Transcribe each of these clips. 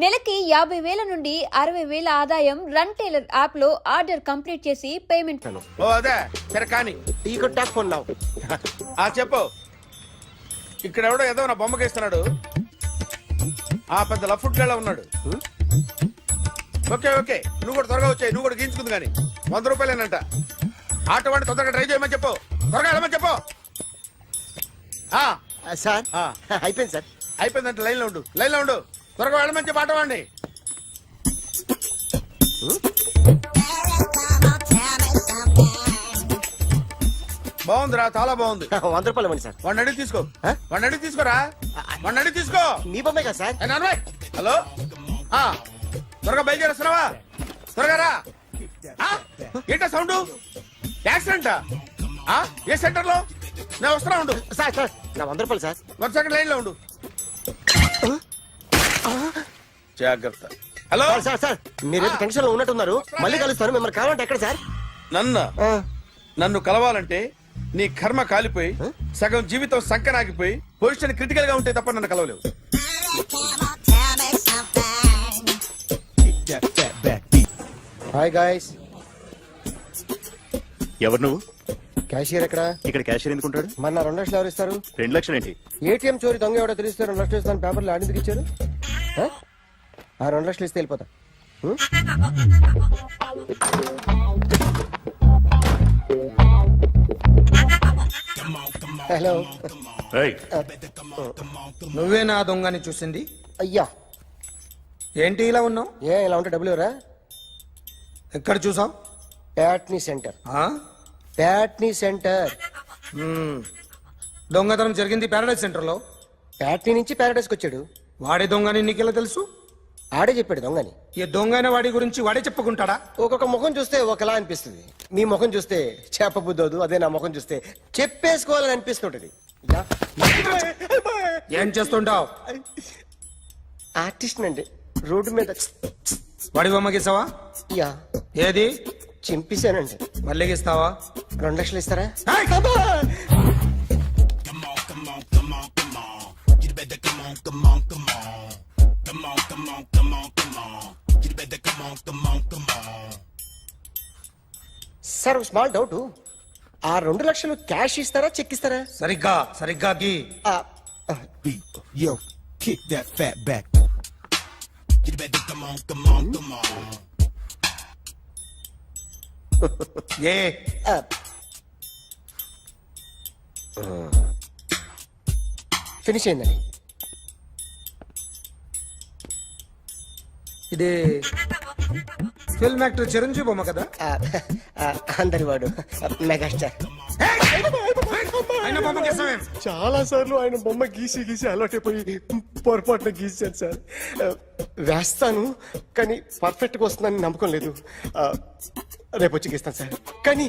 నెలకి 50,000 నుండి 60,000 ఆదాయం రన్ టైలర్ యాప్ లో ఆర్డర్ కంప్లీట్ చేసి పేమెంట్. ఓ అదే సరే కానీ ఈ కాంటాక్ట్ ఫోన్ నౌ. చెప్పు. ఇక్కడ ఎవడో ఏదో నా బొమ్మకి ఇస్తున్నాడు. పెద్ద లఫుట్ గేళ ఉన్నాడు. ఓకే ఓకే నువ్వు కూడా త్వరగా వచ్చాయి. నువ్వు కూడా గీంచుకుంది కానీ 100 రూపాయలేనంట. ఆటో వాడిని తొందరగా ట్రై చేయమని చెప్పు. త్వరగా వెళ్ళమని చెప్పు. సార్ అయిపోయింది సార్. అయిపోయిందంటే లైన్లో ఉండు. లైన్లో ఉండు. త్వరగా వెళ్ళమని చెప్పు ఆటో వాడిని. బాగుందిరా చాలా బాగుంది. 100 రూపాయలు ఇవ్వండి సార్. వాడిని అడిగి తీసుకో. వాడిని అడిగి తీసుకోరా. వాడిని అడిగి తీసుకో. మీ బొమ్మే కదా సార్. హలో త్వరగా బయలుదేరేస్తున్నావా? త్వరగా రా. ఏంటా సౌండ్? యాక్సిడెంటా? ఏ సెంటర్ లో? నేను వస్తున్నా ఉండు. సార్ సార్ నా 100 రూపాయలు సార్. 1 సెకండ్ లైన్ లో ఉండు. జాగ్రత్త. హలో సార్ సార్ మీరు టెన్షన్ లో ఉన్నట్టున్నారు. మళ్ళీ కలుస్తాను. మిమ్మల్ని కావాలంటే ఎక్కడ సార్? నన్ను కలవాలంటే నీ కర్మ కాలిపోయి సగం జీవితం సంకనాగిపోయి పొజిషన్ క్రిటికల్ గా ఉంటే తప్ప నన్ను కలవలేవు. Hi guys. ఎవరు నువ్వు? క్యాషియర్ ఎక్కడ? ఇక్కడ క్యాషియర్ ఎందుకుంటాడు? మన 2 లక్షలు ఎవరు ఇస్తారు? 2 లక్షలు ఏంటి? ఏటీఎం చోరీ దొంగ ఎవడో తెలిస్తే 2 లక్షలు ఇస్తాను పేపర్లు ఆడిందుకు ఇచ్చారు. ఆ 2 లక్షలు ఇస్తే వెళ్ళిపోతా. హలో ఏయ్, నువ్వే నా దొంగని చూసింది? అయ్యా ఏంటి ఇలా ఉన్నావు? ఇలా ఉంటే డబ్బులు ఎవరా? ఎక్కడ చూసావు? ప్యాట్నీ సెంటర్. ప్యాట్నీ సెంటర్. దొంగతనం జరిగింది ప్యారడైజ్ సెంటర్ లో. ప్యాట్నీ నుంచి ప్యారడైస్కి వచ్చాడు. వాడే దొంగని నీకెలా తెలుసు? ఆడే చెప్పాడు దొంగని. ఈ దొంగైన వాడి గురించి వాడే చెప్పుకుంటాడా? ఒక్కొక్క ముఖం చూస్తే ఒకలా అనిపిస్తుంది. మీ ముఖం చూస్తే చేపబుద్దోదు. అదే నా ముఖం చూస్తే చెప్పేసుకోవాలని అనిపిస్తుంటది. ఏం చేస్తుంటావు? ఆర్టిస్ట్ అండి. రోడ్డు మీద వాడి బొమ్మ గీసావా? యా ఏది? చింపేశానండి. మళ్ళీ గీస్తావా? 2 లక్షలు ఇస్తారా? Sir small doubt. ఆ 2 లక్షలు క్యాష్ ఇస్తారా చెక్ ఇస్తారా? సరిగ్గా సరిగ్గా గీ. Yo, kick that fat back. You better come on, come on, come on. A finish అయిందండి. ఇది ఫిల్మ్ యాక్టర్ చిరంజీవి బొమ్మ కదా? అందరి వాడు మెగాస్టార్. ఆయన బొమ్మ గీసావేం? చాలా సార్లు ఆయన బొమ్మ గీసి గీసి అలవాటైపోయి పొరపాటున గీసాను సార్. వేస్తాను కానీ పర్ఫెక్ట్ గా వస్తుందని నమ్మకం లేదు. రేపు వచ్చి గీస్తాను సార్. కానీ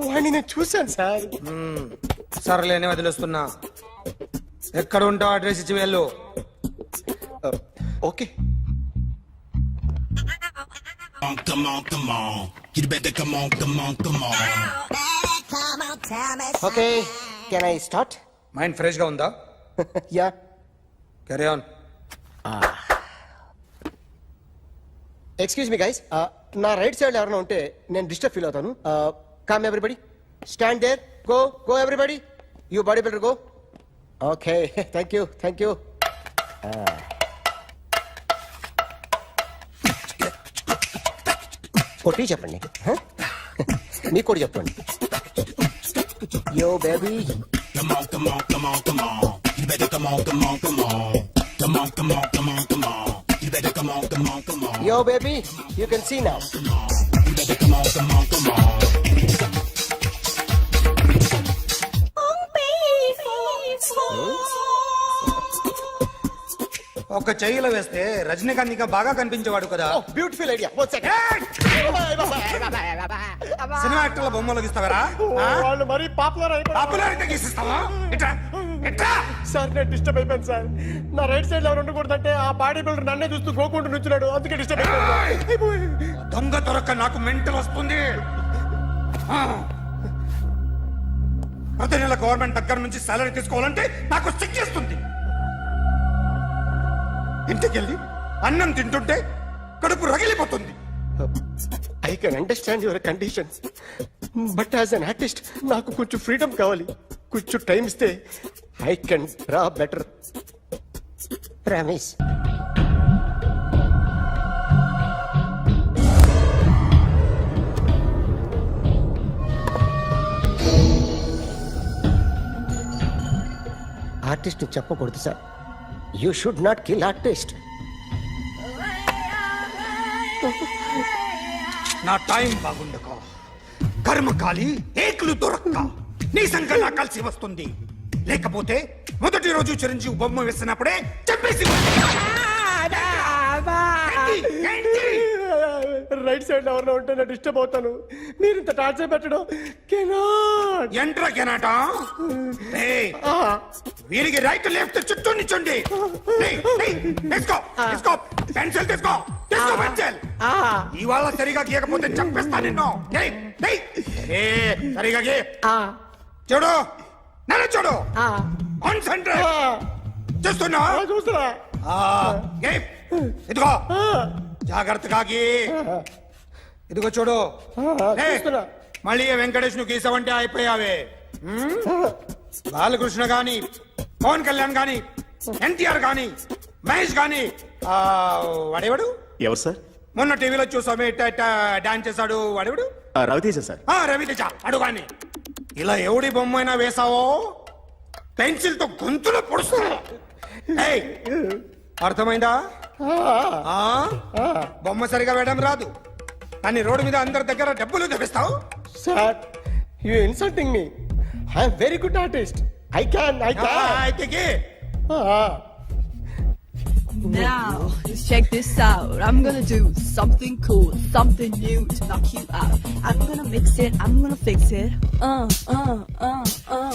వాడిని నేను చూశాను సార్. సర్లేని వదిలేస్తున్నా. ఎక్కడ ఉంటావు అడ్రస్ ఇచ్చి వెళ్ళు. Okay. Come on, come on. You better come on, come on, come on. Okay can I start? Mind fresh గా ఉందా? Yeah carry on. Excuse me guys. నా రైట్ సైడ్ ఎవరైనా ఉంటే నేను డిస్టర్బ్ ఫీల్ అవుతాను. Come everybody, stand there, go go everybody, you body builder go. Okay thank you thank you. కొట్టి చెప్పండి. మీకు కూడా చెప్పండి. Yo baby. Come on, come on, come on, come on. You better come on, come on, come on. Come on, come on, come on, come on. You better come on, come on, come on. Yo baby, you can see now. You better come on, come on, come on. ఒక చెయ్యిలో వేస్తే రజనీకాంత్ ఇంకా బాగా కనిపించేవాడు కదా. Beautiful idea. One second. Cinema యాక్టర్ల బొమ్మలు గీస్తావరా? వాళ్ళు మరి పాపులర్ అయిపోయారు. పాపులారిటీ గీసిస్తావా? ఇట్రా ఇట్రా. సార్ నేను డిస్టర్బ్ అయిపోయాను సార్. నా రైట్ సైడ్ ఎవరు ఉండకూడదంటే ఆ బాడీ బిల్డర్ నన్నే చూస్తూ గోకుంటూ నుంచున్నాడు. అందుకే డిస్టర్బ్ అయిపోయాను. దొంగ దొరక్క నాకు మెంటల్ వస్తుంది. ప్రతి నెల గవర్నమెంట్ దగ్గర నుంచి సాలరీ తీసుకోవాలంటే నాకు సిగ్గేస్తుంది. ఇంటికెళ్ళి అన్నం తింటుంటే కడుపు రగిలిపోతుంది. I can understand your conditions but as an artist నాకు కొంచెం ఫ్రీడమ్ కావాలి. కొంచెం టైం ఇస్తే I can draw better. Promise. Artist చెప్పకూడదు sir. You should not kill artist. నా టైం బాగుండక కర్మకాలి ఏకులు దొరక్క నీ సంఘటన కలిసి వస్తుంది. లేకపోతే మొదటి రోజు చిరంజీవి బొమ్మ వేసినప్పుడే చెప్పేసి రైట్ సైడ్ ఎవరిలో ఉంటే నేను డిస్టర్బ్ అవుతాను. మీరు ఇంత టార్చర్ పెట్టడం కెనాట్. ఎంట్రా కెనాట. వీరికి రైట్ లెఫ్ట్ చుట్టూ నిచ్చండి. తీసుకో పెన్సిల్, తీసుకో పెన్సిల్. ఇవాళ సరిగా గీయకపోతే చంపేస్తా నిన్ను. సరిగా గీ. చూడు నన్ను చూడు. కాన్సంట్రేట్ చూస్తున్నా. చూస్తున్నా. ఇదిగో జాగ్రత్తగా గీ. ఇదిగో చూడు. మళ్ళీ వెంకటేష్ ను గీసావంటే అయిపోయావే. బాలకృష్ణ గాని, పవన్ కళ్యాణ్ గాని, ఎన్టీఆర్ గాని, మహేష్ గాని, వాడేవాడు ఎవరు సార్? మొన్న టీవీలో చూసామే డాన్స్ చేశాడు వాడేవాడు? రవితేజ సార్. రవితేజ అడు గాని. ఇలా ఎవడి బొమ్మైనా వేసావో పెన్సిల్ తో గొంతులో పొడుస్తా. అర్థమైందా? బొమ్మ సరిగా వేయడం రాదు కానీ రోడ్డు మీద అందరి దగ్గర డబ్బులు తెప్పిస్తావు. Sir you insulting me. I am very good artist. I can. అయితే Now, let's check this out. I'm gonna do something cool, something new to knock you out. I'm gonna mix it, I'm gonna fix it.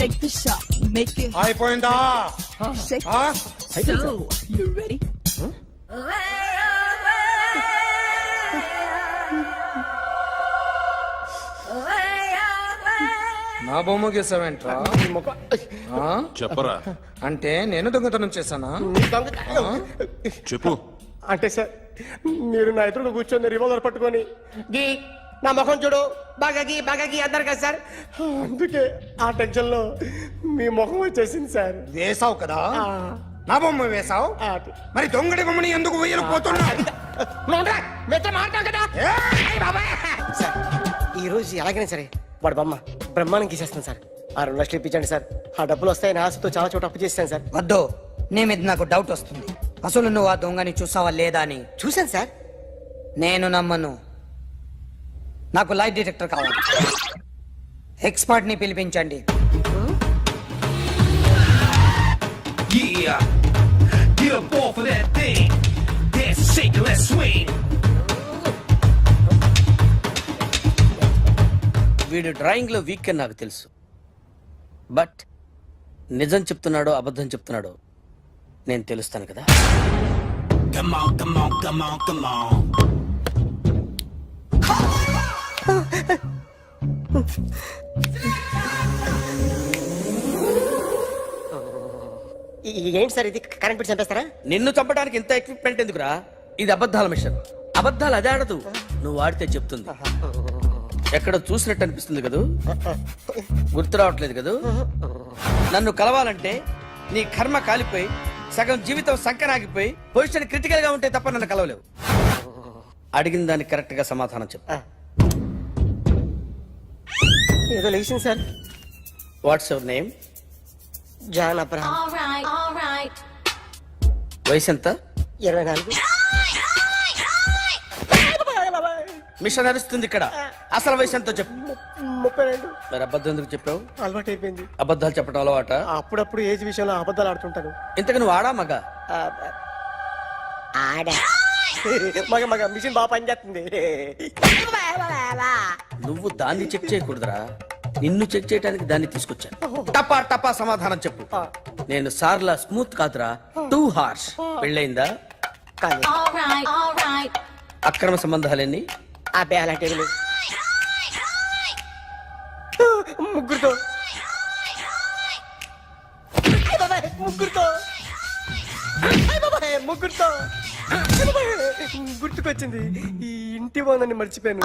Take the shot, make it అయిపోయిందా? shake. So, you ready? నా బొమ్మ గీసావేంట్రా? చెప్పరా. అంటే నేను దొంగతనం చేశానా? చెప్పు. అంటే సార్ మీరు నా ఎదురుగా కూర్చొని రివాల్వర్ పట్టుకొని గీ నా ముఖం చూడు బాగా గీ అన్నారు కదా సార్. అందుకే ఆ టెన్షన్ లో మీ ముఖం వచ్చేసింది సార్. వేసావు కదా, నా బొమ్మ వేసావు. మరి దొంగడి బొమ్మని ఎందుకు వేయలు పోతున్నా? సార్ ఈ రోజు ఎలాగైనా సరే వాడు బొమ్మ బ్రహ్మాండం గీసేస్తాను సార్. 6 లక్షలు ఇప్పించండి సార్. ఆ డబ్బులు వస్తాయని ఆశతో చాలా చోట అప్పు చేస్తాను సార్. వద్దు, నీ మీద నాకు డౌట్ వస్తుంది. అసలు నువ్వు ఆ దొంగని చూసావా లేదా అని. చూశాను సార్. నేను నమ్మను. నాకు లైట్ డిటెక్టర్ కావాలి. ఎక్స్పర్ట్ ని పిలిపించండి. Yeah, get up off of that thing. Dance and shake and let's swing. వీడు డ్రాయింగ్ లో వీక్ అని నాకు తెలుసు. బట్ నిజం చెప్తున్నాడో అబద్ధం చెప్తున్నాడో నేను తెలుస్తాను కదా. Come on, come on, come on, come on. ఏంటి సార్ ఇది? కరెంట్ బిల్ చంపేస్తారా? నిన్ను చంపడానికి ఇంత ఎక్విప్మెంట్ ఎందుకురా? ఇది అబద్ధాల మిషన్. అబద్ధాలు అదే ఆడదు, నువ్వు ఆడితే చెప్తుంది. ఎక్కడ చూసినట్టు అనిపిస్తుంది కదూ, గుర్తు రావట్లేదు కదూ. నన్ను కలవాలంటే నీ కర్మ కాలిపోయి సగం జీవితం సంకనాగిపోయి పొజిషన్ క్రిటికల్ గా ఉంటే తప్ప నన్ను కలవలేవు. అడిగిన దానికి కరెక్ట్ గా సమాధానం చెప్పు. ఏదో లేచింది sir. What's your name? John Abraham. వయసు ఎంత? 24. మిషన్ నడుస్తుంది ఇక్కడ. అసలు వయసు ఎంతో చెప్పు. 32. మరి అబద్ధం ఎందుకు చెప్పావు? అలవాటు అయిపోయింది. అబద్ధాలు చెప్పడం అలవాట? అప్పుడప్పుడు ఏజ్ విషయంలో అబద్ధాలు ఆడుతుంటాను. ఇంతకు నువ్వు ఆడా మగ? ఆడా. మగ మిషన్ బాగా పనిచేస్తుంది. నువ్వు దాన్ని చెక్ చేయకూడదురా, నిన్ను చెక్ చేయడానికి దాన్ని తీసుకొచ్చాను. టపా టపా సమాధానం చెప్పు. నేను సార్లా స్మూత్ కాదురా, టూ హార్ష్. పెళ్ళయిందా? అక్రమ సంబంధాలన్నీ? అబ్బే అలాంటి ముగ్గురుతో ముగ్గురుతో గుర్తుకొచ్చింది, ఈ ఇంటి బాగుందని మర్చిపోయాను.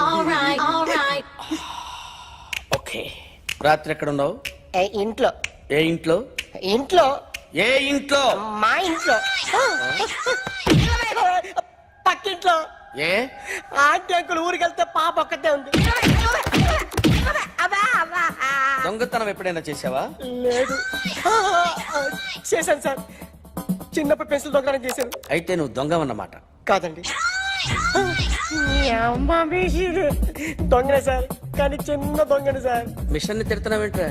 ఓకే, రాత్రి ఎక్కడ ఉన్నావు? ఇంట్లో. ఏ ఇంట్లో? ఇంట్లో. ఏ ఇంట్లో? మా ఇంట్లో. పక్కింట్లో. ఏ ఆంటీ అంకుల్ ఊరికి వెళ్తే పాప ఒక్కతే ఉంది. దొంగతనం ఎప్పుడైనా చేసావా? లేదు. చేశాను సార్, చిన్నప్పుడు పెన్సిల్ దొంగతనం చేశాను. అయితే నువ్వు దొంగవన్నమాట. కాదండి, దొంగనే సార్, కానీ చిన్న దొంగని సార్. మిషన్ ని తిడుతున్నావేంట్రా?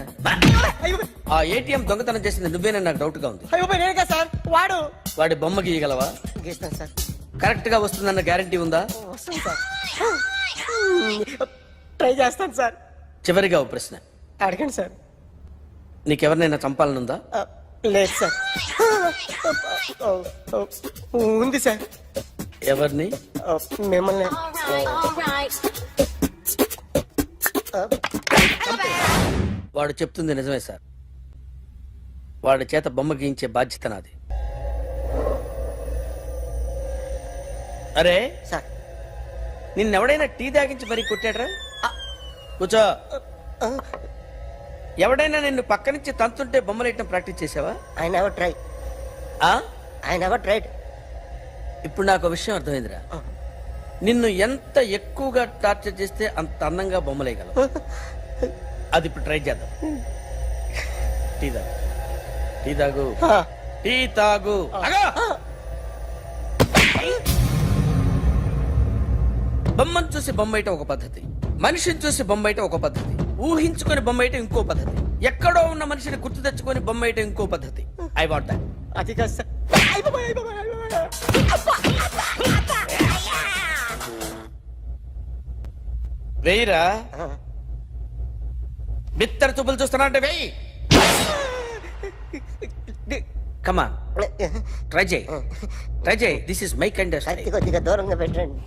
ఆ ఏటీఎం దొంగతనం చేసింది నువ్వేనని నాకు డౌట్ గా ఉంది. అయ్యో నేనే కదా సార్, వాడి బొమ్మ గీయగలవా? గీస్తాను సార్. కరెక్ట్ గా వస్తుందన్న గ్యారంటీ ఉందా? వస్తాను సార్, ట్రై చేస్తాను సార్. చివరిగా ఓ ప్రశ్న అడగండి సార్. నీకెవరినైనా చంపాలనుందా? లేదు సార్. ఉంది సార్. ఎవరిని? మిమ్మల్ని. వాడు చెప్తుంది నిజమే సార్. వాడి చేత బొమ్మ గీయించే బాధ్యత నాది. అరే సార్, నిన్నెవడైనా టీ తాగించి మరీ కొట్టాడ్రా? కూర్చో. ఎవడైనా నిన్ను పక్క నుంచి తంతుంటే బొమ్మలేయటం ప్రాక్టీస్ చేసావా? I never try. I never tried. ఇప్పుడు నాకు ఒక విషయం అర్థమైందిరా. నిన్ను ఎంత ఎక్కువగా టార్చర్ చేస్తే అంత అందంగా బొమ్మలేయగలవు. అది ఇప్పుడు ట్రై చేద్దాం. టీ తాగు, టీ తాగు, టీ తాగు. బొమ్మను చూసి బొమ్మయటం ఒక పద్ధతి, మనిషిని చూసి బొమ్మయటం ఒక పద్ధతి, ఊహించుకొని బొమ్మయటం ఇంకో పద్ధతి, ఎక్కడో ఉన్న మనిషిని గుర్తు తెచ్చుకొని బొమ్మయటం ఇంకో పద్ధతి. I want that. అది కాదు సార్. వెయ్యిరా. బిత్తర చూపులు చూస్తున్నా అంటే వెయ్యి. కమాన్, ట్రై చేయి, ట్రై చేయి. This is my kind. కొద్దిగా దూరంగా పెట్టండి.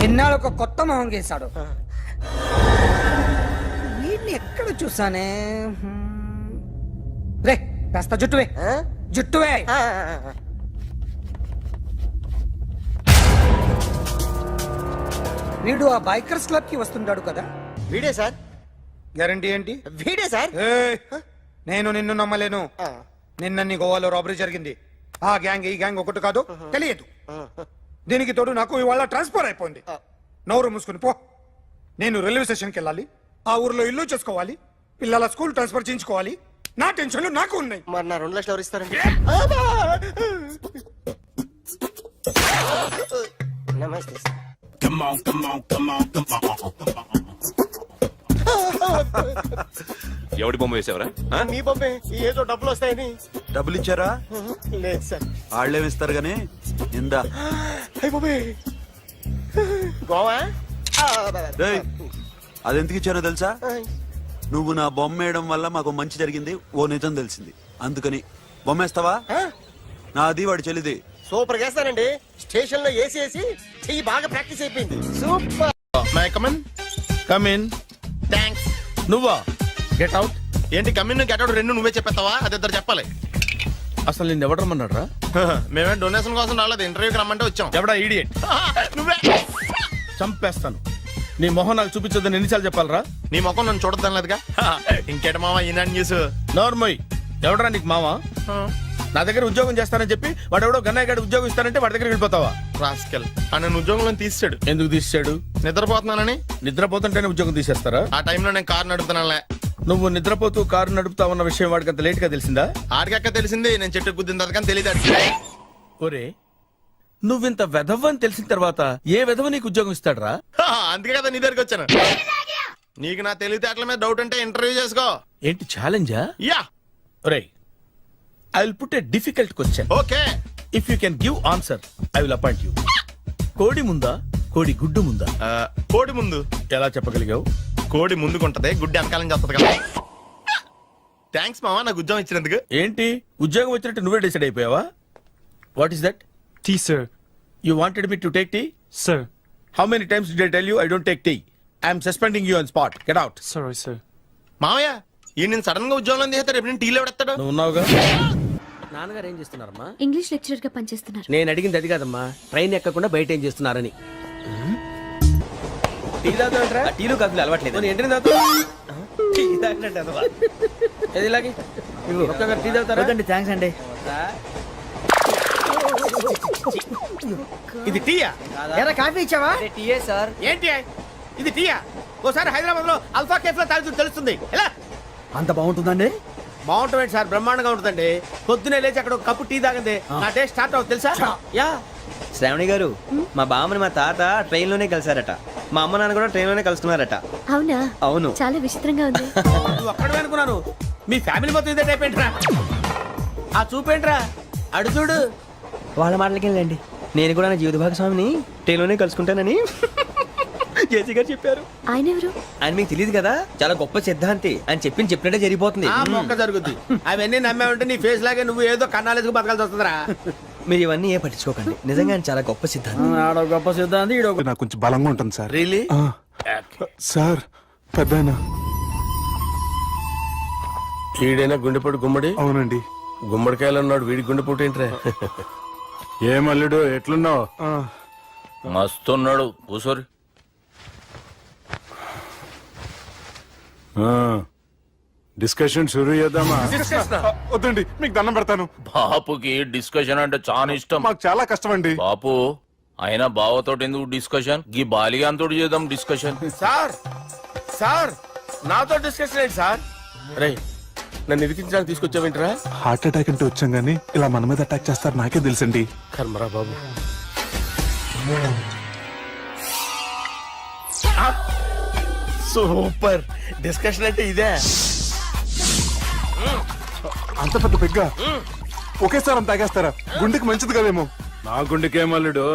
ఎన్నాళ్ళు ఒక కొత్త మొహం గీశాడు. వీడిని ఎక్కడ చూసానే? రే కాస్త జుట్టువే, జుట్టువే. వీడు ఆ బైకర్స్ క్లబ్ కి వస్తుంటాడు కదా? వీడే సార్. గ్యారంటీ ఏంటి? వీడే సార్. నేను నిన్ను నమ్మలేను. నిన్న నీ గోవాలో రాబరీ జరిగింది. ఆ గ్యాంగ్ ఈ గ్యాంగ్ ఒకటి కాదు, తెలియదు. దీనికి తోడు నాకు ఇవాళ ట్రాన్స్ఫర్ అయిపోయింది. నోరు మూసుకుని పో. నేను రైల్వే స్టేషన్కి వెళ్ళాలి, ఆ ఊర్లో ఇల్లు చేసుకోవాలి, పిల్లల స్కూల్ ట్రాన్స్ఫర్ చేయించుకోవాలి. నా టెన్షన్లు నాకు ఉన్నాయి. మరి నా 2 లక్షలు ఎవరు ఇస్తారండి? నమస్తే sir. Come on, come on, come on, come on, come on. ఎవడి బొమ్మ వేసావరా? మీ బొమ్మే, ఏదో డబ్బులు వస్తాయని. డబ్బులు ఇచ్చారా? లేదు సార్. వాళ్ళేమి ఇస్తారు గానీ ఇందా. అయ్య బాబే, గోవా. అదెందుకు ఇచ్చానో తెలుసా? నువ్వు నా బొమ్మ వేయడం వల్ల మాకు మంచి జరిగింది, ఓ నిజం తెలిసింది. అందుకని బొమ్మేస్తావా? నాది వాడి చెల్లిది. సూపర్ చేస్తానండి. స్టేషన్ లో ఏసీ వేసి చెయ్యి బాగా ప్రాక్టీస్ అయిపోయింది. Super. My come on. Come in. Thanks. నువ్వా? Get out. ఏంటి కమిన్ గెట్ అవుట్ రెండు నువ్వే చెప్పేస్తావా? అది ఇద్దరు చెప్పాలి. అసలు నిన్ను ఎవడు రమ్మన్నాడు రా? మేమే డొనేషన్ కోసం రాలేదు, ఇంటర్వ్యూకి రమ్మంటే వచ్చాం. ఎవడా ఈడియట్? నువ్వే. చంపేస్తాను. నీ మొహం నాకు చూపించొద్దని ఎన్నిసార్లు చెప్పాలరా? నీ ముఖం నన్ను చూడద్దాం లేదుగా. ఇంకేట మామ ఈనాడు న్యూస్. నోర్మోయ్. ఎవడరా నీకు మావా? నా దగ్గర ఉద్యోగం చేస్తానని చెప్పి వాడెవడో గన్నయ్య గారి ఉద్యోగం ఇస్తానంటే వాడి దగ్గర వెళ్ళిపోతావా? రాస్కెల్. నన్ను ఉద్యోగంలో తీసాడు. ఎందుకు తీసాడు? నిద్రపోతున్నానని. నిద్రపోతుంటేనే ఉద్యోగం తీసేస్తారా? ఆ టైంలో నేను కారు నడుపుతున్నానులే. నువ్వు నిద్రపోతూ కారు నడుపుతావన్న విషయం వాడికి అంత లేట్ గా తెలిసిందా? ఆడికక్క తెలిసింది, నేను చెట్టు గుద్దిన తర్వాత కానీ తెలియదు. ఒరే, నువ్వింత వెధవని తెలిసిన తర్వాత ఏ వెధవ నీకు ఉద్యోగం ఇస్తాడరా? అందుకే కదా నీ దగ్గరికి వచ్చాను. నీకు నా తెలివితేటల మీద డౌట్ అంటే ఇంటర్వ్యూ చేసుకో. ఏంటి ఛాలెంజా? యా. ఒరే, I will put a difficult question. Okay. If you can give answer I will appoint you. కోడి ముందా, కోడి గుడ్డు ముందా? కోడి ముందు. ఎలా చెప్పగలిగావు? కోడి ముందుకుంటది, గుడ్డి వెనకాలం చేస్తుంది కదా. థ్యాంక్స్ మామా నాకు ఉద్యోగం ఇచ్చినందుకు. ఏంటి ఉద్యోగం వచ్చినట్టు నువ్వే డిసైడ్ అయిపోయావా? What is that? Tea sir. You wanted me to take tea? Sir. How many times did I tell you I don't take tea? I am suspending you on spot. Get out. Sorry, sir. మామయ్య ఈ నేను sudden గా ఉద్యోగంలో చేస్తాడు రేపు నేను టీలో పెడతాడు. నువ్వు ఉన్నావుగా. నాన్నగారు ఏం చేస్తున్నారమ్మా? ఇంగ్లీష్ లెక్చరర్ గా పనిచేస్తున్నారు. నేను అడిగింది అది కాదమ్మా, ట్రైన్ ఎక్కకుండా బయట ఏం చేస్తున్నారని. టీ తాగుతాంట్రా? టీలు కాఫీలు అలవాట్లేదు. ఏంటి తాగుతావు? టీ తాగినట్టు అదవా. ఏది ఇలాగే ఒక్కగారు టీ తాగుతారా? థ్యాంక్స్ అండి. ఇది టీయా? ఎరా కాఫీ ఇచ్చావా? టీయే సార్. ఏంటి ఇది టీయా? ఓసారి హైదరాబాద్ లో అల్ఫా కేఫ్ లో తాగుతూ తెలుస్తుంది. ఎలా అంత బాగుంటుందండి? బాగుంటుంది సార్, బ్రహ్మాండంగా ఉంటుందండి. పొద్దునే లేచి అక్కడ ఒక కప్పు టీ తాగింది నా డే స్టార్ట్ అవుతుంది తెలుసా? యా. శ్రావణి గారు, మా బామ్మని మా తాత ట్రైన్ లోనే కలిసారట. మా అమ్మ నాన్న కూడా ట్రైన్ లోనే కలుస్తున్నారట. అవునా? అవును. చాలా విచిత్రంగా ఉంది. నువ్వు అక్కడే అనుకున్నాను, మీ ఫ్యామిలీ మొత్తం ఇదే టైప్ ఏంట్రా? ఆ చూపేంట్రా, అడు చూడు. వాళ్ళ మాటలకి వెళ్ళండి. నేను కూడా నా జీవిత భాగస్వామిని ట్రైన్ లోనే కలుసుకుంటానని జేసీ గారు చెప్పారు. ఆయన ఎవరు? ఆయన మీకు తెలియదు కదా, చాలా గొప్ప సిద్ధాంతి అని చెప్పినట్టే జరిగిపోతుంది. ఆ మొక్క జరుగుద్ది. అవన్నీ నమ్మావంటే నీ ఫేస్ లాగే నువ్వు ఏదో కన్నాలేసుకు బతకాల్సి వస్తుందిరా. మీరు ఇవన్నీ ఏ పట్టించుకోకండి. నిజంగా ఆయన చాలా గొప్ప సిద్ధాంతి. గొప్ప సిద్ధాంతి. నాకు కొంచెం బలంగా ఉంటుంది సార్. రియలీ? సార్ పెద్దయినా. ఈడైనా గుండెపోటు గుమ్మడి? అవునండి. గుమ్మడికాయలు అన్నాడు, వీడి గుండెపోటు ఏంట్రా? ఏమల్లుడు ఎట్లున్నావు? మస్తున్నాడు కూసోరి. డిస్కషన్ షురూ చేద్దామా? వద్దండి, మీకు దండం పెడతాను. బాపుకి డిస్కషన్ అంటే చాలా ఇష్టం. మాకు చాలా కష్టం అండి. బాపు అయినా బావతోటి ఎందుకు డిస్కషన్? గీ బాలిగాంతోటి చేద్దాం డిస్కషన్. సార్ సార్ నాతో డిస్కషన్ ఏంటి సార్? రే నన్ను ఇరికించడానికి తీసుకొచ్చావేంట్రా? హార్ట్ అటాక్ అంటే వచ్చాం గానీ ఇలా మన మీద అటాక్ చేస్తారు నాకే తెలుసండి. కర్మరా బాబు. సూపర్ డిస్కషన్ అంటే ఇదే. అంత పెద్ద పెగ్గా ఒకేసారి అంత తాగేస్తారా? గుండెకి మంచిది కదేమో. నా గుండెకేమల్లుడు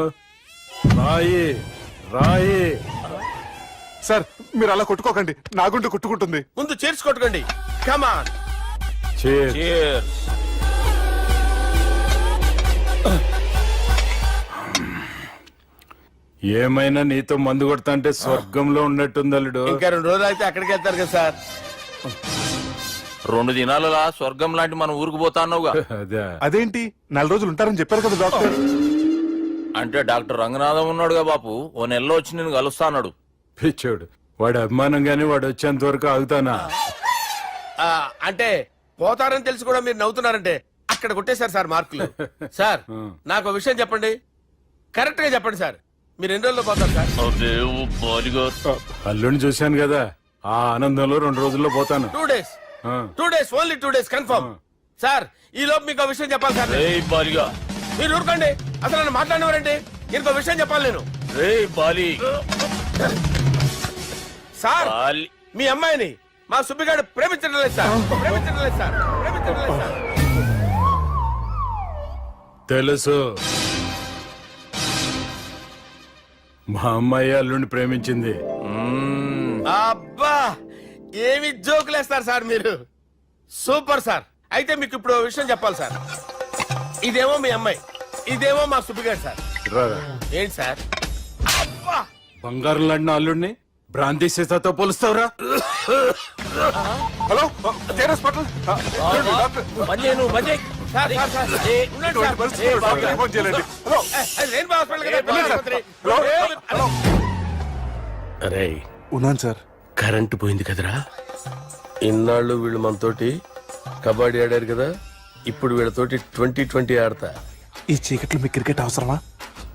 రాయి రాయి. సార్ మీరు అలా కొట్టుకోకండి, నా గుండె కొట్టుకుంటుంది. ముందు చేర్చి కొట్టుకోండి. కమాన్. Cheers. ఏమైనా నీతో మందు కొడతా అంటే స్వర్గంలో ఉన్నట్టుంది అల్లుడు. ఇంకా 2 రోజులు అయితే అక్కడికి వెళ్తారు కదా సార్. 2 దినాలలా స్వర్గం లాంటి మన ఊరికి పోతా అన్నావుగా. అదేంటి 4 రోజులు ఉంటారని చెప్పారు కదా డాక్టర్. అంటే డాక్టర్ రంగనాథం ఉన్నాడుగా బాపు, ఓ నెలలో వచ్చి నేను కలుస్తా అన్నాడు. పిచ్చోడు, వాడు అభిమానంగానే వాడు వచ్చేంత వరకు ఆగుతానా? అంటే పోతారని తెలిసి కూడా మీరు నవ్వుతున్నారంటే అక్కడ కొట్టేశారు సార్ మార్కులు. సార్ నాకు ఒక విషయం చెప్పండి, కరెక్ట్ గా చెప్పండి సార్. మీరు ఎన్ని రోజుల్లో పోతారు సార్? అదే ఓ బాలిగా. అల్లుడిని చూశాను కదా, ఆ ఆనందంలో 2 రోజుల్లో పోతాను. 2 days. 2 days, only 2 days confirm. Sir ఈ లోపు మీకు ఒక విషయం చెప్పాలి సార్. రేయ్ బాలిగా. మీరు ఊరుకోండి, అసలు నన్ను మాట్లాడినవారండి. ఇంకో విషయం చెప్పాలి నేను. రేయ్ బాలి. Sir Bali. మీ అమ్మాయిని మా సుబ్బిగాడు ప్రేమించడం లేదు సార్. ప్రేమించడం లేదు సార్. ప్రేమించడం లేదు సార్. తెలుసు, మా అమ్మాయి అల్లుడిని ప్రేమించింది. అబ్బా ఏమి జోకులేస్తారు సార్ మీరు. Super sir. అయితే మీకు ఇప్పుడు ఓ విషయం చెప్పాలి సార్. ఇదేమో మీ అమ్మాయి, ఇదేమో మా సుబ్బిగాడు సార్. రారా. ఏంటి సార్? అబ్బా బంగారం లాంటి అల్లుడిని భ్రాంతి సీతతో పోలుస్తావురా? Hello hospital. Sir, sir, sir. ఉండండి సార్. రెయిన్బో హాస్పిటల్ కదా, ఆసుపత్రి. అరే ఉన్నాను సార్. కరెంటు పోయింది కదరా. ఇన్నాళ్ళు వీళ్ళు మనతోటి కబడ్డీ ఆడారు కదా, ఇప్పుడు వీళ్ళతోటి 2020 ఆడతా. ఈ చీకట్లో మీకు క్రికెట్ అవసరమా?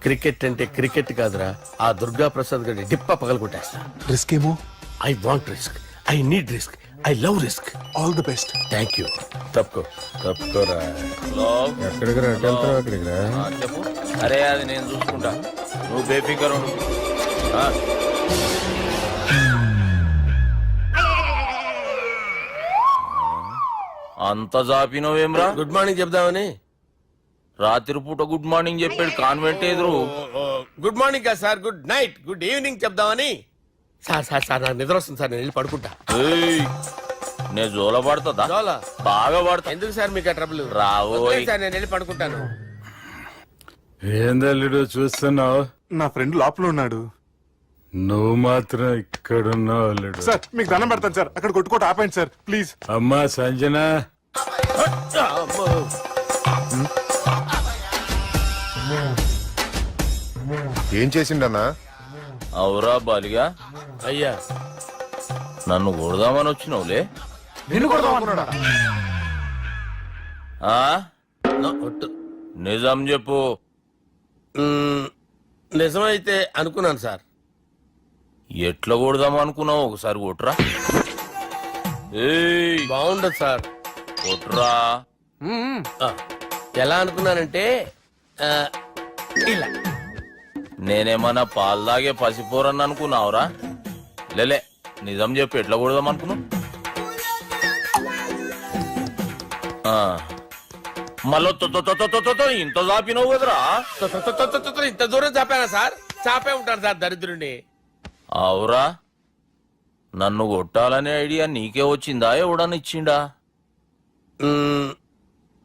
క్రికెట్ అంటే క్రికెట్ కాదురా, ఆ దుర్గా ప్రసాద్ గారి డిప్ప పగల కొట్టేస్తా. రిస్క్ ఏమో. I want risk, I need risk, I love risk. All the best. Thank you. తప్పుకోరా. ఎక్కడికి రా? అక్కడికి రా. చెప్పు. అరే అది నేను చూసుకుంటా, నువ్వు బేఫికర్ ఉండు. అంత జాపినవేమ్రా? గుడ్ మార్నింగ్ చెప్దామని. రాత్రి పూట గుడ్ మార్నింగ్ చెప్పాడు కాన్వెంట్ ఎదురు. గుడ్ మార్నింగ్ కదా sir, good night, good evening చెప్దామని. సార్ సార్ సార్ నాకు నిద్ర వస్తుంది సార్, నేను వెళ్ళి పడుకుంటా. నేను జోల పడుతుందా? జోలా? బాగా పడతా. ఎందుకు సార్ మీకు ఆ ట్రబుల్? రావోయ్ సార్ నేను వెళ్ళి పడుకుంటాను. ఏందల్లుడు చూస్తున్నావు? నా ఫ్రెండ్ లోపల ఉన్నాడు. నువ్వు మాత్రం ఇక్కడున్నావు అల్లుడు. సార్ మీకు దండం పెడతాను సార్, అక్కడ కొట్టుకోట ఆపండి సార్ ప్లీజ్. అమ్మా సంజన, ఏం చేసిండన్నా? అవురా బాలిగా, అయ్యా నన్ను కొడదామని వచ్చినావులే. నిన్ను కొడదామన్నాడా? ఆ? ఒట్టు. నిజం చెప్పు. నిజమైతే అనుకున్నాను సార్. ఎట్లా కొడదాం అనుకున్నావు? ఒకసారి కొట్రా. ఏయ్, బాగుండదు సార్. కొట్రా. ఆ, ఎలా అనుకున్నానంటే ఆ, ఇలా. నేనేమన్నా పాలు తాగే పసిపోరని అనుకున్నావురా? లేలే, నిజం చెప్పు, ఎట్లా కొడదాం అనుకున్నావు? మళ్ళీ ఇంత చాపినావు కదరా. ఇంత దూరం చాపానా సార్? చాపే ఉంటాను సార్ దరిద్రుడిని. అవురా, నన్ను కొట్టాలనే ఐడియా నీకే వచ్చిందా? ఎవడన్నా ఇచ్చిండా?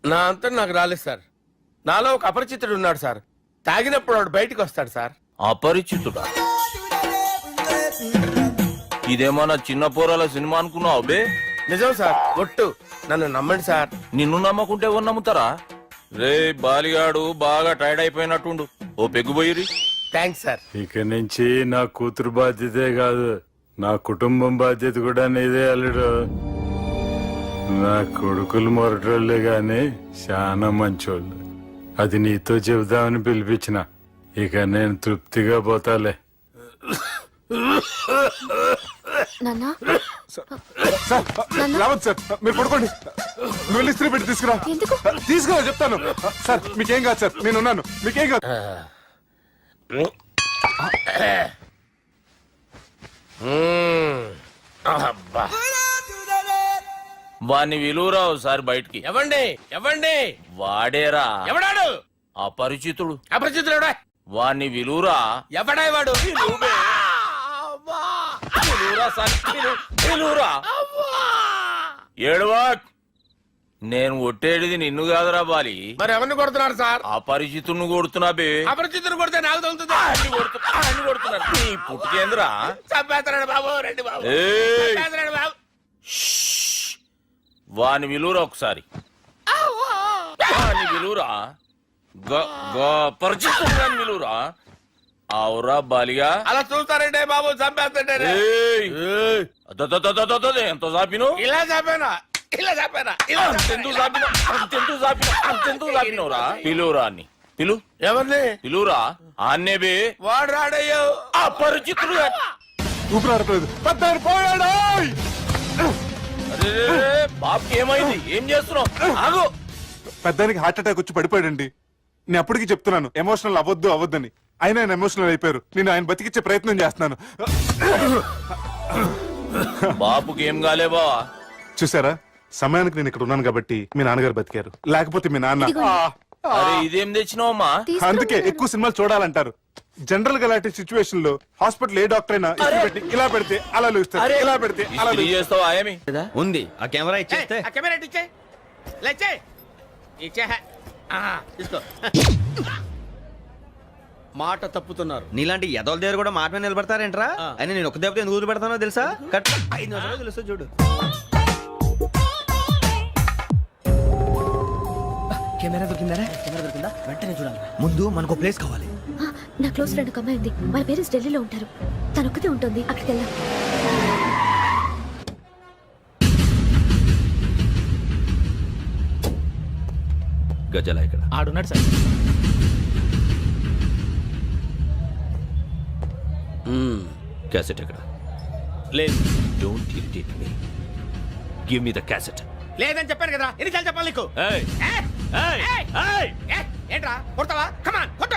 నా అంతా నాకు రాలేదు సార్. నాలో ఒక అపరిచితుడు ఉన్నాడు సార్. తాగినప్పుడు వాడు బయటికి వస్తాడు సార్. అపరిచితుడా? ఇదేమన్నా చిన్న పోరాల సినిమా అనుకున్నావు బే? నిజం సార్, ఒట్టు. నన్ను నమ్మండి సార్. నిన్ను నమ్మకుంటే ఎవరు నమ్ముతారా? రే బాలిగాడు బాగా టైర్డ్ అయిపోయినట్టుండు, ఓ పెగ్గుపోయిరి. Thanks sir. ఇక నుంచి నా కూతురు బాధ్యతే కాదు, నా కుటుంబం బాధ్యత కూడా నీదే అల్లుడు. నా కొడుకులు మొరటోళ్ళే గాని చాలా మంచోళ్ళు. అది నీతో చెబుదామని పిలిపించిన. ఇక నేను తృప్తిగా పోతాలే. నాన్నా సార్ రావద్దు సార్, మీరు పడుకోండి. నువ్వు వెళ్ళి ఇస్త్రీ పెట్టి తీసుకురా. తీసుకురా చెప్తాను. సార్ మీకేం కాదు సార్, నేను ఉన్నాను, మీకేం కాదు. అబ్బా. వాణ్ణి విలువరా ఒకసారి బయటికి. ఎవండి ఎవండి? వాడేరా, ఎవడాడు? అపరిచితుడు. అపరిచితుడు ఎవడా? వాణ్ణి విలువరా. ఎవడాయి వాడు? విలువరా సార్, విలువరా. ఏడవా, నేను కొట్టేడిది నిన్ను కాదురా బాలి. మరి ఎవరిని కొడుతున్నారు సార్? అపరిచితుడిని కొడుతున్నా బే. అపరిచితుడు కొడితే నాకు తగులుతుంది. అన్ని కొడుతున్నారు. నీ పుట్టుకేంద్రా? చంపేస్తున్నాడు బాబు, రండి బాబు. ఏయ్, చంపేస్తున్నాడు బాబు. వాని విలువరా ఒకసారి. వాని విలువరా. పరిచితుడు విలువరా. అవురా బాలిగా. అలా చూస్తారంటే బాబు, చంపేస్తాడు. ఏయ్, ఎంత చాపిను? ఇలా చంపానా? ఇలా చంపానా? అంతెందుకు చాపినవురా? పిలువురా అన్ని. పిలు. ఎవరిని పిలువురా. ఆన్నే బే. వాడు రాడయ్యో. అపరిచితుడు. ఊపిరాడట్లేదు. పెద్దాయన పోయాడు. అరే బాబుకి ఏమైంది? ఏం చేస్తున్నావు? ఆగు. పెద్దానికి హార్ట్ అటాక్ వచ్చి పడిపోయాడండి. నేను అప్పటికి చెప్తున్నాను ఎమోషనల్ అవ్వద్దని. ఆయన ఎమోషనల్ అయిపోయారు. నేను ఆయన బతికిచ్చే ప్రయత్నం చేస్తున్నాను. బాబుకి ఏం కాలే బావా? చూసారా, సమయానికి నేను ఇక్కడ ఉన్నాను కాబట్టి మీ నాన్నగారు బతికారు. లేకపోతే మీ నాన్న. అరే ఇదేం తెచ్చినావమ్మా? అందుకే ఎక్కువ సినిమాలు చూడాలంటారు. జనరల్ గా అలాంటి సిచ్యువేషన్ లో హాస్పిటల్ ఏ డాక్టర్ అయినా ఇస్త్రీ పెట్టి ఇలా పెడితే అలా లూస్తారు, ఇలా పెడితే అలా ఇస్త్రీ చేస్తావా? ఏమి ఉంది ఆ కెమెరా ఇచ్చేస్తే. ఆ కెమెరా ఇచ్చే. లేచే. ఇచ్చే. తీసుకో. మాట తప్పుతున్నారు. నీలాంటి ఎదల దగ్గర కూడా మాట మీద నిలబడతారేంట్రా? అయినా నేను ఒక దెబ్బతో ఎందుకు పెడతానో తెలుసా? కట్ 5 నిమిషాలు తెలుసు చూడు. కెమెరా దొరికిందా? వెంటనే చూడాలి. ముందు మనకు ప్లేస్ కావాలి. నా క్లోజ్ ఫ్రెండ్ ఒక అమ్మాయి ఉంది. వాళ్ళ పేరెంట్స్ ఢిల్లీలో ఉంటారు. తను ఒక్కతే ఉంటుంది. అక్కడికి వెళ్దాం. గజాల ఇక్కడ ఆడున్నాడు సార్. క్యాసెట్ ఎక్కడ? లేదు. Don't irritate me. Give me the cassette. లేదని చెప్పాను కదా, ఎన్నిసార్లు చెప్పాలి నీకు? ఏయ్ ఏయ్ ఏయ్ ఏంట్రా కొడతావా? కమాన్ కొట్టు.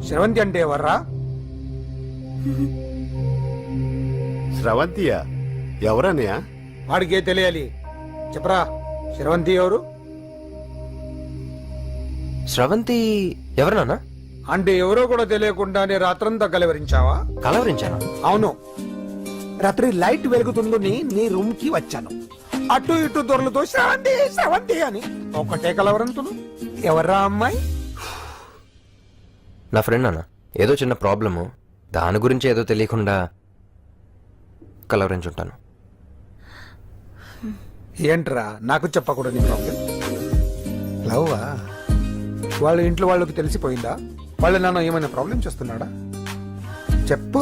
శ్రవంతి అంటే ఎవర్రా? స్రవంతియా? ఎవరన్నయ్యా? వాడికే తెలియాలి. చెప్పరా, శ్రవంతి ఎవరు? స్రవంతి ఎవరు నాన్న? అంటే ఎవరో కూడా తెలియకుండానే రాత్రంతా కలవరించావా? కలవరించాను. అవును, రాత్రి లైట్ వెలుగుతుందని నీ రూమ్ కి వచ్చాను. అటు ఇటు దొరలతో శ్రవంతి శ్రవంతి అని ఒకటే కలవరంతులు. ఎవర్రా అమ్మాయి? నా ఫ్రెండ్ నాన్న. ఏదో చిన్న ప్రాబ్లము, దాని గురించి ఏదో తెలియకుండా కలవరించుంటాను. ఏంట్రా నాకు చెప్పకూడదు ప్రాబ్లం? లవ్వా? వాళ్ళ ఇంట్లో వాళ్ళకి తెలిసిపోయిందా? వాళ్ళ నాన్న ఏమైనా ప్రాబ్లం చేస్తున్నాడా? చెప్పు,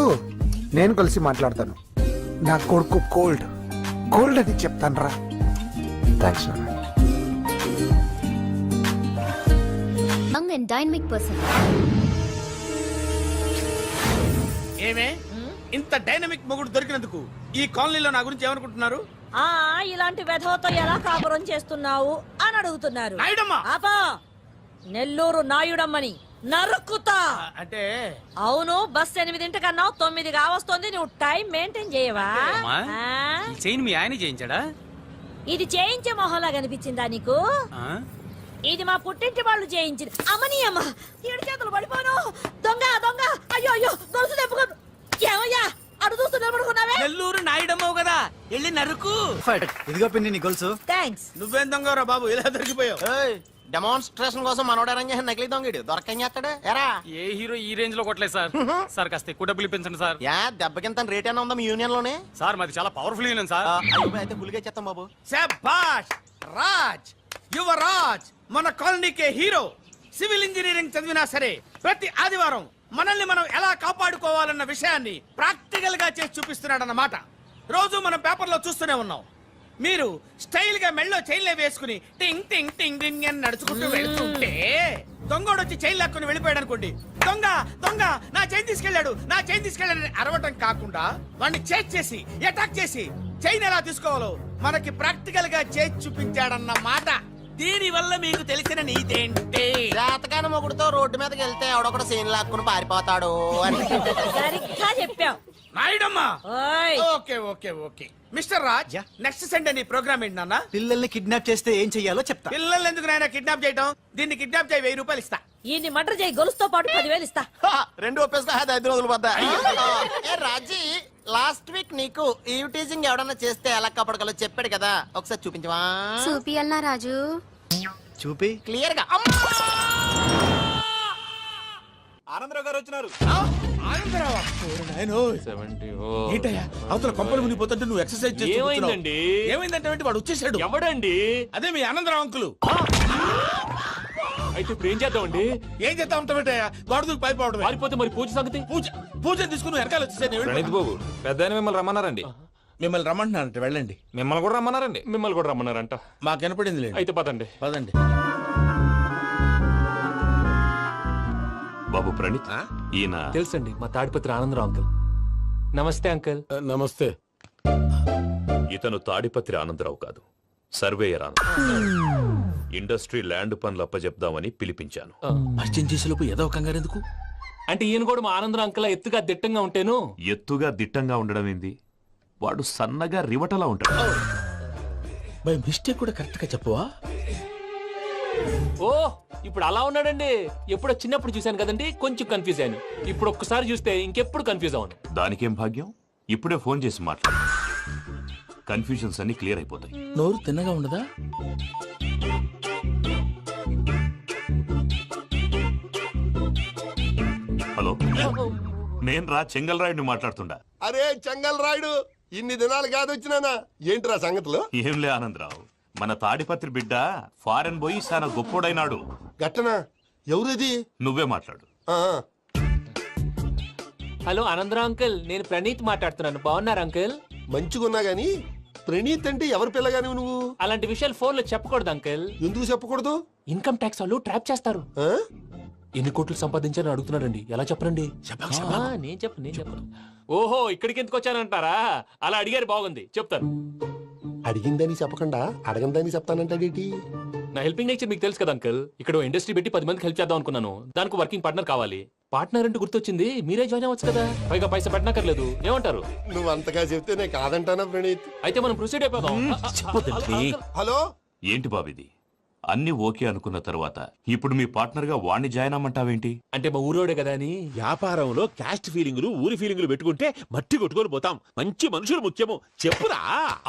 నేను కలిసి మాట్లాడతాను. నా కొడుకు కోల్డ్ కోల్డ్ అని చెప్తాను రా. థ్యాంక్స్ నాన్న. Dynamic person. ఏమే ఇంత డైనమిక్ మొగుడు దొరికినందుకు ఈ కాలనీలో నా గురించి ఏమనుకుంటున్నారు? ఇలాంటి వెధవతో ఎలా కాపురం చేస్తున్నావు అని అడుగుతున్నారు. నాయుడమ్మ! ఆపా! నెల్లూరు నాయుడమ్మని నరుక్కుతా. అంటే అవును, బస్ 8:00 9 కావస్తుంది. నువ్వు టైం మెయింటైన్ చేయవా? చైన్ మీ ఆయన చేయించాడా? ఇది చేయించే మొహంలా కనిపించిందా నీకు? ఇది మా పుట్టింటి వాళ్ళు చేయించింది. అమ్మని అమ్మ, 7 చేతులు పడిపోను. దొంగ దొంగ! అయ్యో అయ్యో, గొలుసు తెప్పుకో. ఏమయ్యా అడు చూస్తూ నిలబడుకున్నావే? నెల్లూరు నాయుడమ్మవు కదా, వెళ్ళి నరుకు. ఇదిగో పిన్ని నీ గొలుసు. థ్యాంక్స్. నువ్వేం దొంగరా బాబు, ఇలా దొరికిపోయావు? డెమాన్స్ట్రేషన్ కోసం మనోడు అరేంజ్ చేసిన నకిలీ దొంగడు దొరకని చేస్తాడు. ఎరా ఏ హీరో ఈ రేంజ్ లో కొట్టలేదు సార్. సార్ కాస్త ఎక్కువ డబ్బులు ఇప్పించండి సార్. యా దెబ్బకింత రేట్ అయినా ఉందా మీ యూనియన్ లోనే? సార్ మాది చాలా పవర్ఫుల్ యూనియన్ సార్. అయితే ఫుల్గా చేస్తాం బాబు. శభాష్ రాజ్, యువరాజ్, మన కాలనీకే హీరో. సివిల్ ఇంజనీరింగ్ చదివినా సరే ప్రతి ఆదివారం మనల్ని మనం ఎలా కాపాడుకోవాలన్న విషయాన్ని ప్రాక్టికల్ గా చేసి చూపిస్తున్నాడన్నమాట. రోజు మనం పేపర్లో చూస్తూనే ఉన్నాం. మీరు స్టైల్ గా మెళ్ళో చైన్లే వేసుకుని టింగ్ టింగ్ టింగ్ టింగ్ అని నడుచుకుంటూ వెళ్తుంటే దొంగోడు వచ్చి చైన్ లాక్కుని వెళ్ళిపోయాడు అనుకోండి. దొంగ దొంగ నా చైన్ తీసుకెళ్లాడు, నా చైన్ తీసుకెళ్లాడని అరవటం కాకుండా వాడిని చేజ్ చేసి అటాక్ చేసి చైన్ ఎలా తీసుకోవాలో మనకి ప్రాక్టికల్ గా చేసి చూపించాడన్న మాట. దీని వల్ల మీకు తెలిసిన నీతేంటి? జాతకాన మొగుడుతో రోడ్డు మీదకి వెళ్తే ఎవడొకడు సీన్ లాక్కుని పారిపోతాడు అని. సరిగ్గా చెప్పావు నాయుడమ్మా. ఓయ్. Okay okay okay mister Raj, next Sunday నీ ప్రోగ్రామ్ ఏంటి నాన్న? పిల్లల్ని కిడ్నాప్ చేస్తే ఏం చెయ్యాలో చెప్తా. పిల్లల్ని ఎందుకు నాయన కిడ్నాప్ చేయటం? దీన్ని కిడ్నాప్ చేయి, 1000 రూపాయలు ఇస్తా. ఈయన్ని మర్డర్ చేయి, గొలుసుతో పాటు 10,000 ఇస్తా. రెండు ఒప్పేస్తా 5 రోజులు పడ్డా. రాజీ, లాస్ట్ వీక్ నీకు ఈవ్ టీజింగ్ ఎవడన్నా చేస్తే ఎలా కాపాడగలో చెప్పాడు కదా, ఒకసారి చూపించవా? చూపియల్నా రాజు? చూపి క్లియర్ గా. ఆనందరావు గారు వచ్చినారు. ఆనందరావా? ఏంటయ్యా అవతల కొంపలు మునిగిపోతుంటే నువ్వు ఎక్సర్సైజ్ చేస్తూ ఏమైందండి? ఏమైందంటే వాడు వచ్చేసాడు. ఎవడండి? అదే మీ ఆనందరావు అంకులు. అయితే ఇప్పుడు ఏం చేద్దామండి? ఏం చేస్తా ఉంటావేటయ్యా, గొడవకు పైపోవడమే. పారిపోతే మరి పూజ సంగతి? పూజ తీసుకుని వెనకాల వచ్చేసాను. బాబు పెద్ద మిమ్మల్ని రమ్మన్నారండి. మిమ్మల్ని రమ్మంటున్నారంట, వెళ్ళండి. మిమ్మల్ని కూడా రమ్మన్నారండి. మిమ్మల్ని కూడా రమ్మన్నారంట. మాకు వినపడింది లేదు. అయితే పదండి. పదండి. బాబు ప్రణీత్, ఈయన తెలుసండి, మా తాడిపత్రి ఆనందరావు అంకుల్. నమస్తే అంకుల్. నమస్తే. ఇతను తాడిపత్రి ఆనందరావు కాదు, సర్వేయర్ ఆనందరావు. ఇండస్ట్రీ ల్యాండ్ పనులు అప్పజెప్దామని పిలిపించాను. పరిచయం చేసేలోపు ఏదో కంగారు ఎందుకు? అంటే ఈయన కూడా మా ఆనందరావు అంకుల్ ఎత్తుగా దిట్టంగా ఉంటేను. ఎత్తుగా దిట్టంగా ఉండడం ఏంది, వాడు సన్నగా రివటలా ఉంటాడు. బై మిస్టేక్ కూడా కరెక్ట్ గా చెప్పవా? ఓ ఇప్పుడు అలా ఉన్నాడండి. ఎప్పుడో చిన్నప్పుడు చూశాను కదండి, కొంచెం కన్ఫ్యూజ్ అయ్యాను. ఇప్పుడు ఒక్కసారి చూస్తే ఇంకెప్పుడు కన్ఫ్యూజ్ అవ్వను. దానికేం భాగ్యం, ఇప్పుడే ఫోన్ చేసి మాట్లాడు. కన్ఫ్యూజన్స్ అన్ని క్లియర్ అయిపోతాయి. నోరు తిన్నగా ఉండదా? హలో, నేను రా చెంగల్ రాయుడిని మాట్లాడుతుండా. అరే చెంగల్ రాయుడు, ఇన్ని దినాలు కాదు వచ్చినానా? ఏంట్రా సంగతులు? ఏంలే ఆనందరావు, మన తాడిపత్రి బిడ్డ ఫారెన్ పోయి చాలా గొప్పోడైనాడు. గట్టనా? ఎవరిది? నువ్వే మాట్లాడు. హలో ఆనందరావు అంకుల్, నేను ప్రణీత్ మాట్లాడుతున్నాను. బాగున్నారు అంకుల్? మంచిగున్నా గాని ప్రణీత్ అంటే ఎవరి పిల్లగాని నువ్వు? అలాంటి విషయాలు ఫోన్ లో చెప్పకూడదు అంకుల్. ఎందుకు చెప్పకూడదు? ఇన్కమ్ ట్యాక్స్ వాళ్ళు ట్రాప్ చేస్తారు. ఎన్ని కోట్లు సంపాదించాలని అడుగుతున్నాడండి, ఎలా చెప్పరండి? నేను చెప్పను. ఓహో, ఇక్కడికి ఎందుకు వచ్చానంటారా? అలా అడిగారు, బాగుంది, చెప్తాను. అడిగిందని చెప్పకుండా అడగందని చెప్తానంటాడేటి? నా హెల్పింగ్ నేచర్ మీకు తెలుసు కదా అంకుల్. ఇక్కడ ఇండస్ట్రీ పెట్టి 10 మందికి హెల్ప్ చేద్దాం అనుకున్నాను. దానికి వర్కింగ్ పార్ట్నర్ కావాలి. పార్ట్నర్ అంటే గుర్తొచ్చింది, మీరే జాయిన్ అవ్వచ్చు కదా, పైగా పైసా పెట్టనక్కర్లేదు. ఏమంటారు? నువ్వు అంతగా చెప్తే నేను కాదంటానా ప్రణీత్? అయితే మనం ప్రొసీడ్ అయిపోదాం. హలో, ఏంటి బాబిది? అన్ని ఓకే అనుకున్న తర్వాత ఇప్పుడు మీ పార్ట్నర్ గా వాణ్ణి జాయిన్ అమ్మంటావేంటి? అంటే మా ఊరోడే కదా అని. వ్యాపారంలో క్యాస్ట్ ఫీలింగులు ఊరి ఫీలింగులు పెట్టుకుంటే మట్టి కొట్టుకొని పోతాం. మంచి మనుషులు ముఖ్యము. చెప్పురా.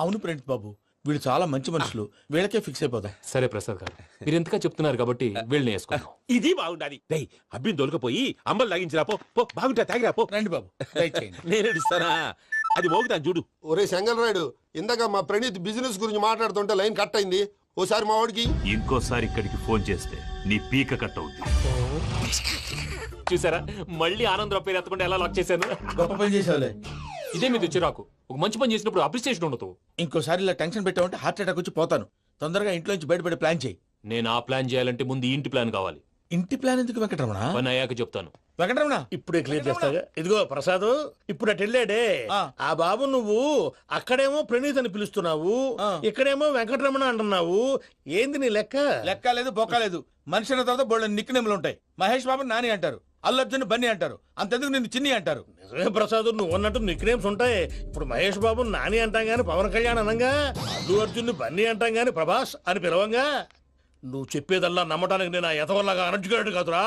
అవును ప్రణీత్ బాబు, వీళ్ళు చాలా మంచి మనుషులు, వీళ్ళకే ఫిక్స్ అయిపోదాం. సరే ప్రసాద్ గారు, మీరు ఎంతగా చెప్తున్నారు కాబట్టి వీళ్ళని వేసుకున్నాం. ఇది బాగుండాలి. డై అబ్బిని దొలకపోయి అంబలు తాగించిరా పో. పో బాగుంటా తాగిరా పో. రండి బాబు, దయచేయండి. నేను ఇస్తానా? అది మోగుతాను చూడు. ఒరే సెంగల్ రాయుడు, ఇందాక మా ప్రణీత్ బిజినెస్ గురించి మాట్లాడుతుంటే లైన్ కట్ అయింది. ఓసారి మా వాడికి ఇంకోసారి ఇక్కడికి ఫోన్ చేస్తే నీ పీక కట్ అవుద్ది. చూసారా, మళ్ళీ ఆనందరావు పేరు ఎత్తకుండా ఎలా లాక్ చేశాను. గొప్ప పని చేసేవాళ్ళే. ఇదే మీద చిరాకు. ఒక మంచి పని చేసినప్పుడు అప్రిసియేషన్ ఉండదు. ఇంకోసారి ఇలా టెన్షన్ పెట్టామంటే హార్ట్ అటాక్ వచ్చి పోతాను. తొందరగా ఇంట్లో నుంచి బయటపడే ప్లాన్ చేయి. నేను ఆ ప్లాన్ చేయాలంటే ముందు ఈ ఇంటి ప్లాన్ కావాలి. ఇంటి ప్లాన్ ఎందుకు వెంకటరమణ? పని అయ్యాక చెప్తాను. వెంకటరమణ ఇప్పుడే క్లియర్ చేస్తాగా. ఇదిగో ప్రసాద్, ఇప్పుడు అటు వెళ్ళాడే ఆ బాబు, నువ్వు అక్కడేమో ప్రణీత్ అని పిలుస్తున్నావు, ఇక్కడేమో వెంకటరమణ అంటున్నావు. ఏంది నీ లెక్క? లెక్క లేదు, బొక్క లేదు. మనిషి అన్న తర్వాత బోళ్ళ నిక్నెములు ఉంటాయి. మహేష్ బాబు నాని అంటారు, అల్లు అర్జున్ బన్నీ అంటారు, అంతెందుకు నిన్ను చిన్ని అంటారు. నిజమే ప్రసాద్, నువ్వు అన్నట్టు నిక్నేమ్స్ ఉంటాయి. ఇప్పుడు మహేష్ బాబు నాని అంటాం గాని పవన్ కళ్యాణ్ అనంగా, అల్లు అర్జున్ బన్నీ అంటాం గాని ప్రభాస్ అని పిలవంగా. నువ్వు చెప్పేదల్లా నమ్మటానికి నేను ఆ ఎతవల్లాగా అనర్జుకేటెడ్ కాదురా.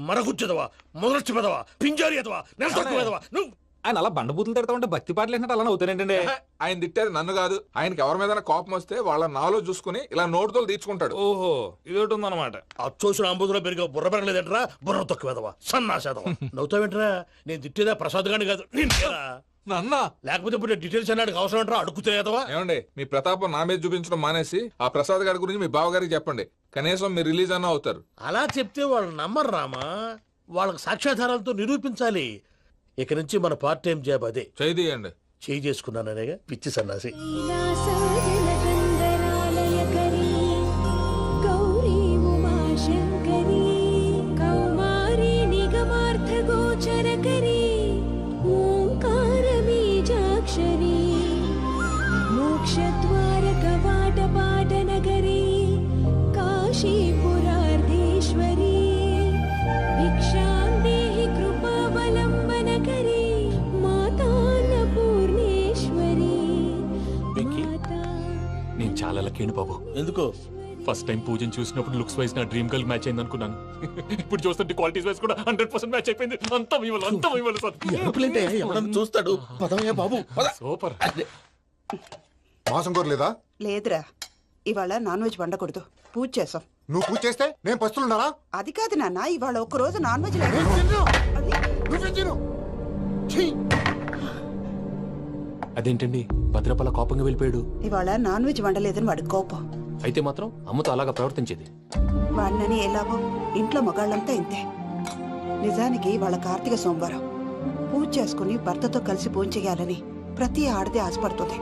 మరగుచ్చదవా, మొదలచ్చి పెదవా, పింజారి ఎదవా, నెలసొక్కుదవా నువ్వు. ఆయన అలా బండబూతులు తిడతా ఉంటే భక్తి పాటలు ఏంటంటే అలా అవుతానంటే. ఆయన తిట్టేది నన్ను కాదు, ఆయనకి ఎవరి మీద కోపం వస్తే వాళ్ళ నాలో చూసుకుని ఇలా నోటుతో తీర్చుకుంటాడు. ఓహో, ఇదొకటి ఉందన్నమాట. అచ్చోసిన అంబుధులో పెరిగే బుర్ర పెరగలేదంటరా, బుర్ర తొక్కువేదవా, సన్నాసేదవా. నవ్వుతావేంట్రా? నేను తిట్టేదా ప్రసాద్ గాని కాదు, నిన్నేరా. నాన్న, లేకపోతే ఇప్పుడు డీటెయిల్స్ అన్నాడు అవసరం అంటారా? అడుగుతాయేదవా. ఏమండి, మీ ప్రతాపం నా మీద చూపించడం మానేసి ఆ ప్రసాద్ గారి గురించి మీ బావగారికి చెప్పండి. కనీసం మీరు రిలీజ్ అన్న అవుతారు. అలా చెప్తే వాళ్ళు నమ్మరు రామా. వాళ్ళకి సాక్ష్యాధారాలతో నిరూపించాలి. ఇక నుంచి మన పార్ట్ టైం జాబ్ అదే. చేయండి. చేయి చేసుకున్నాననేగా పిచ్చి సన్నాసి. మోక్షద్వారకవాటపాటనగరీ కాశీపురార్ధేశ్వరీ భిక్షాం దేహి కృపావలంబనకరీ మాతాన్నపూర్ణేశ్వరీ. నేను చాలా లక్కీని బాబు. ఎందుకు? ఫస్ట్ టైం పూజను చూసినప్పుడు లుక్స్ వైజ్ నా డ్రీమ్ గర్ల్ మ్యాచ్ అయింది అనుకున్నాను. ఇప్పుడు చూస్తుంటే క్వాలిటీస్ వైజ్ కూడా 100% మ్యాచ్ అయిపోయింది. అంతా ఇవ్వాలి సార్. ఎవడన్నా చూస్తాడు. పదవయ్యా బాబు, పద. సూపర్. మాసం కోరలేదా? లేదురా, ఇవాళ నాన్ వెజ్ వండకూడదు, పూజ చేసాం. నువ్వు పూజ చేస్తే నేను పస్తులున్నారా? అది కాదు నాన్న, ఇవాళ ఒక్క రోజు నాన్ వెజ్ లేదు. అదేంటండి, భద్రపల కోపంగా వెళ్ళిపోయాడు. ఇవాళ నాన్ వెజ్ వండలేదని వాడి కోపం. అయితే మాత్రం అమ్మతో అలాగా ప్రవర్తించేది. వాడినని ఎలాగో ఇంట్లో మగాళ్ళంతా ఇంతే. నిజానికి వాళ్ళ కార్తీక సోమవారం పూజ చేసుకుని భర్తతో కలిసి పూజ చేయాలని ప్రతి ఆడది ఆశపడుతుంది.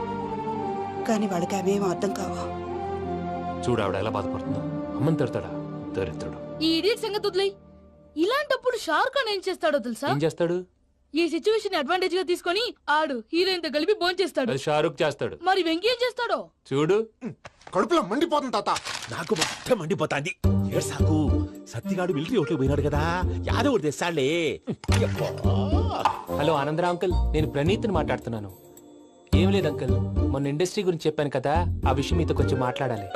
కానీ వాళ్ళకి అవేం అర్థం కావు. చూడు ఆవిడ ఎలా బాధపడుతుందో. అమ్మని తిడతాడా దరిద్రుడు. ఈ ఇడియట్ సంగతి వదిలేయ్. ఇలాంటప్పుడు షారుఖ్ ఖాన్ ఏం చేస్తాడో తెలుసా? ఏం చేస్తాడు? ఈ సిచ్యువేషన్ అడ్వాంటేజ్ గా తీసుకొని ఆడు హీరోయిన్ తో కలిపి బోన్ చేస్తాడు. అది షారుఖ్ చేస్తాడు. మరి వెంకీ ఏం చేస్తాడో చూడు. కడుపులో మండిపోతుంది తాత. నాకు మొత్తం మండిపోతాంది. సాకు సత్తిగాడు మిలిటరీ ఓట్లకు పోయినాడు కదా, యాదో ఒకటి తెస్తాడులే. హలో ఆనందరా అంకుల్, నేను ప్రణీత్ని మాట్లాడుతున్నాను. ఏం లేదు అంకుల్, మొన్న ఇండస్ట్రీ గురించి చెప్పాను కదా, ఆ విషయం మీతో కొంచెం మాట్లాడాలి.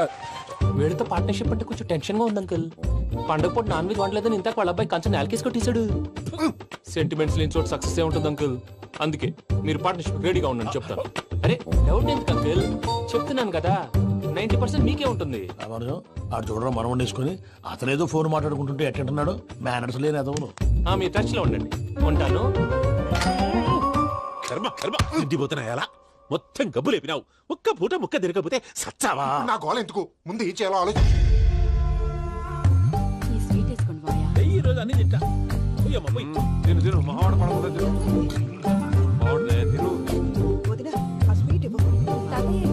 వీడితో పార్ట్నర్షిప్ అంటే కొంచెం టెన్షన్ గా ఉంది అంకుల్. పండగ పూట నాన్ వెజ్ వండలేదని ఇంతకు వాళ్ళ అబ్బాయి కంచెం నేలకేసి కొట్టేశాడు. సెంటిమెంట్స్ లేని చోట సక్సెస్ ఏ ఉంటుంది అంకుల్. అందుకే మీరు పార్ట్నర్షిప్ రెడీగా ఉండండి చెప్తాను. అరే డౌట్ ఎందుకు అంకుల్, చెప్తున్నాను కదా 90% మీకే ఉంటుంది. ఆడు చూడడం మనం వండేసుకుని అతనేదో ఫోన్ మాట్లాడుకుంటుంటే ఎట్టంటున్నాడు. మేనర్స్ లేని అదవును. మీ టచ్ లో ఉండండి. ఉంటాను. కర్మ కర్మ తిండిపోతున్నా ఎలా మొత్తం గబ్బు లేపినావు. ఒక్క పూట ముక్క తిరగకపోతే సచ్చావా? నా గోల ఎందుకు, ముందు ఈ చేయాలో ఆలోచన. ఈ స్వీట్ వేసుకోండి మాయా. ఈ రోజు అన్ని తింటా. పోయమ్మ, పోయ్. తిను తిను, మావాడు పడకుండా తిను. మావాడిదే తిను. వదినా, ఆ స్వీట్ ఇవ్వు.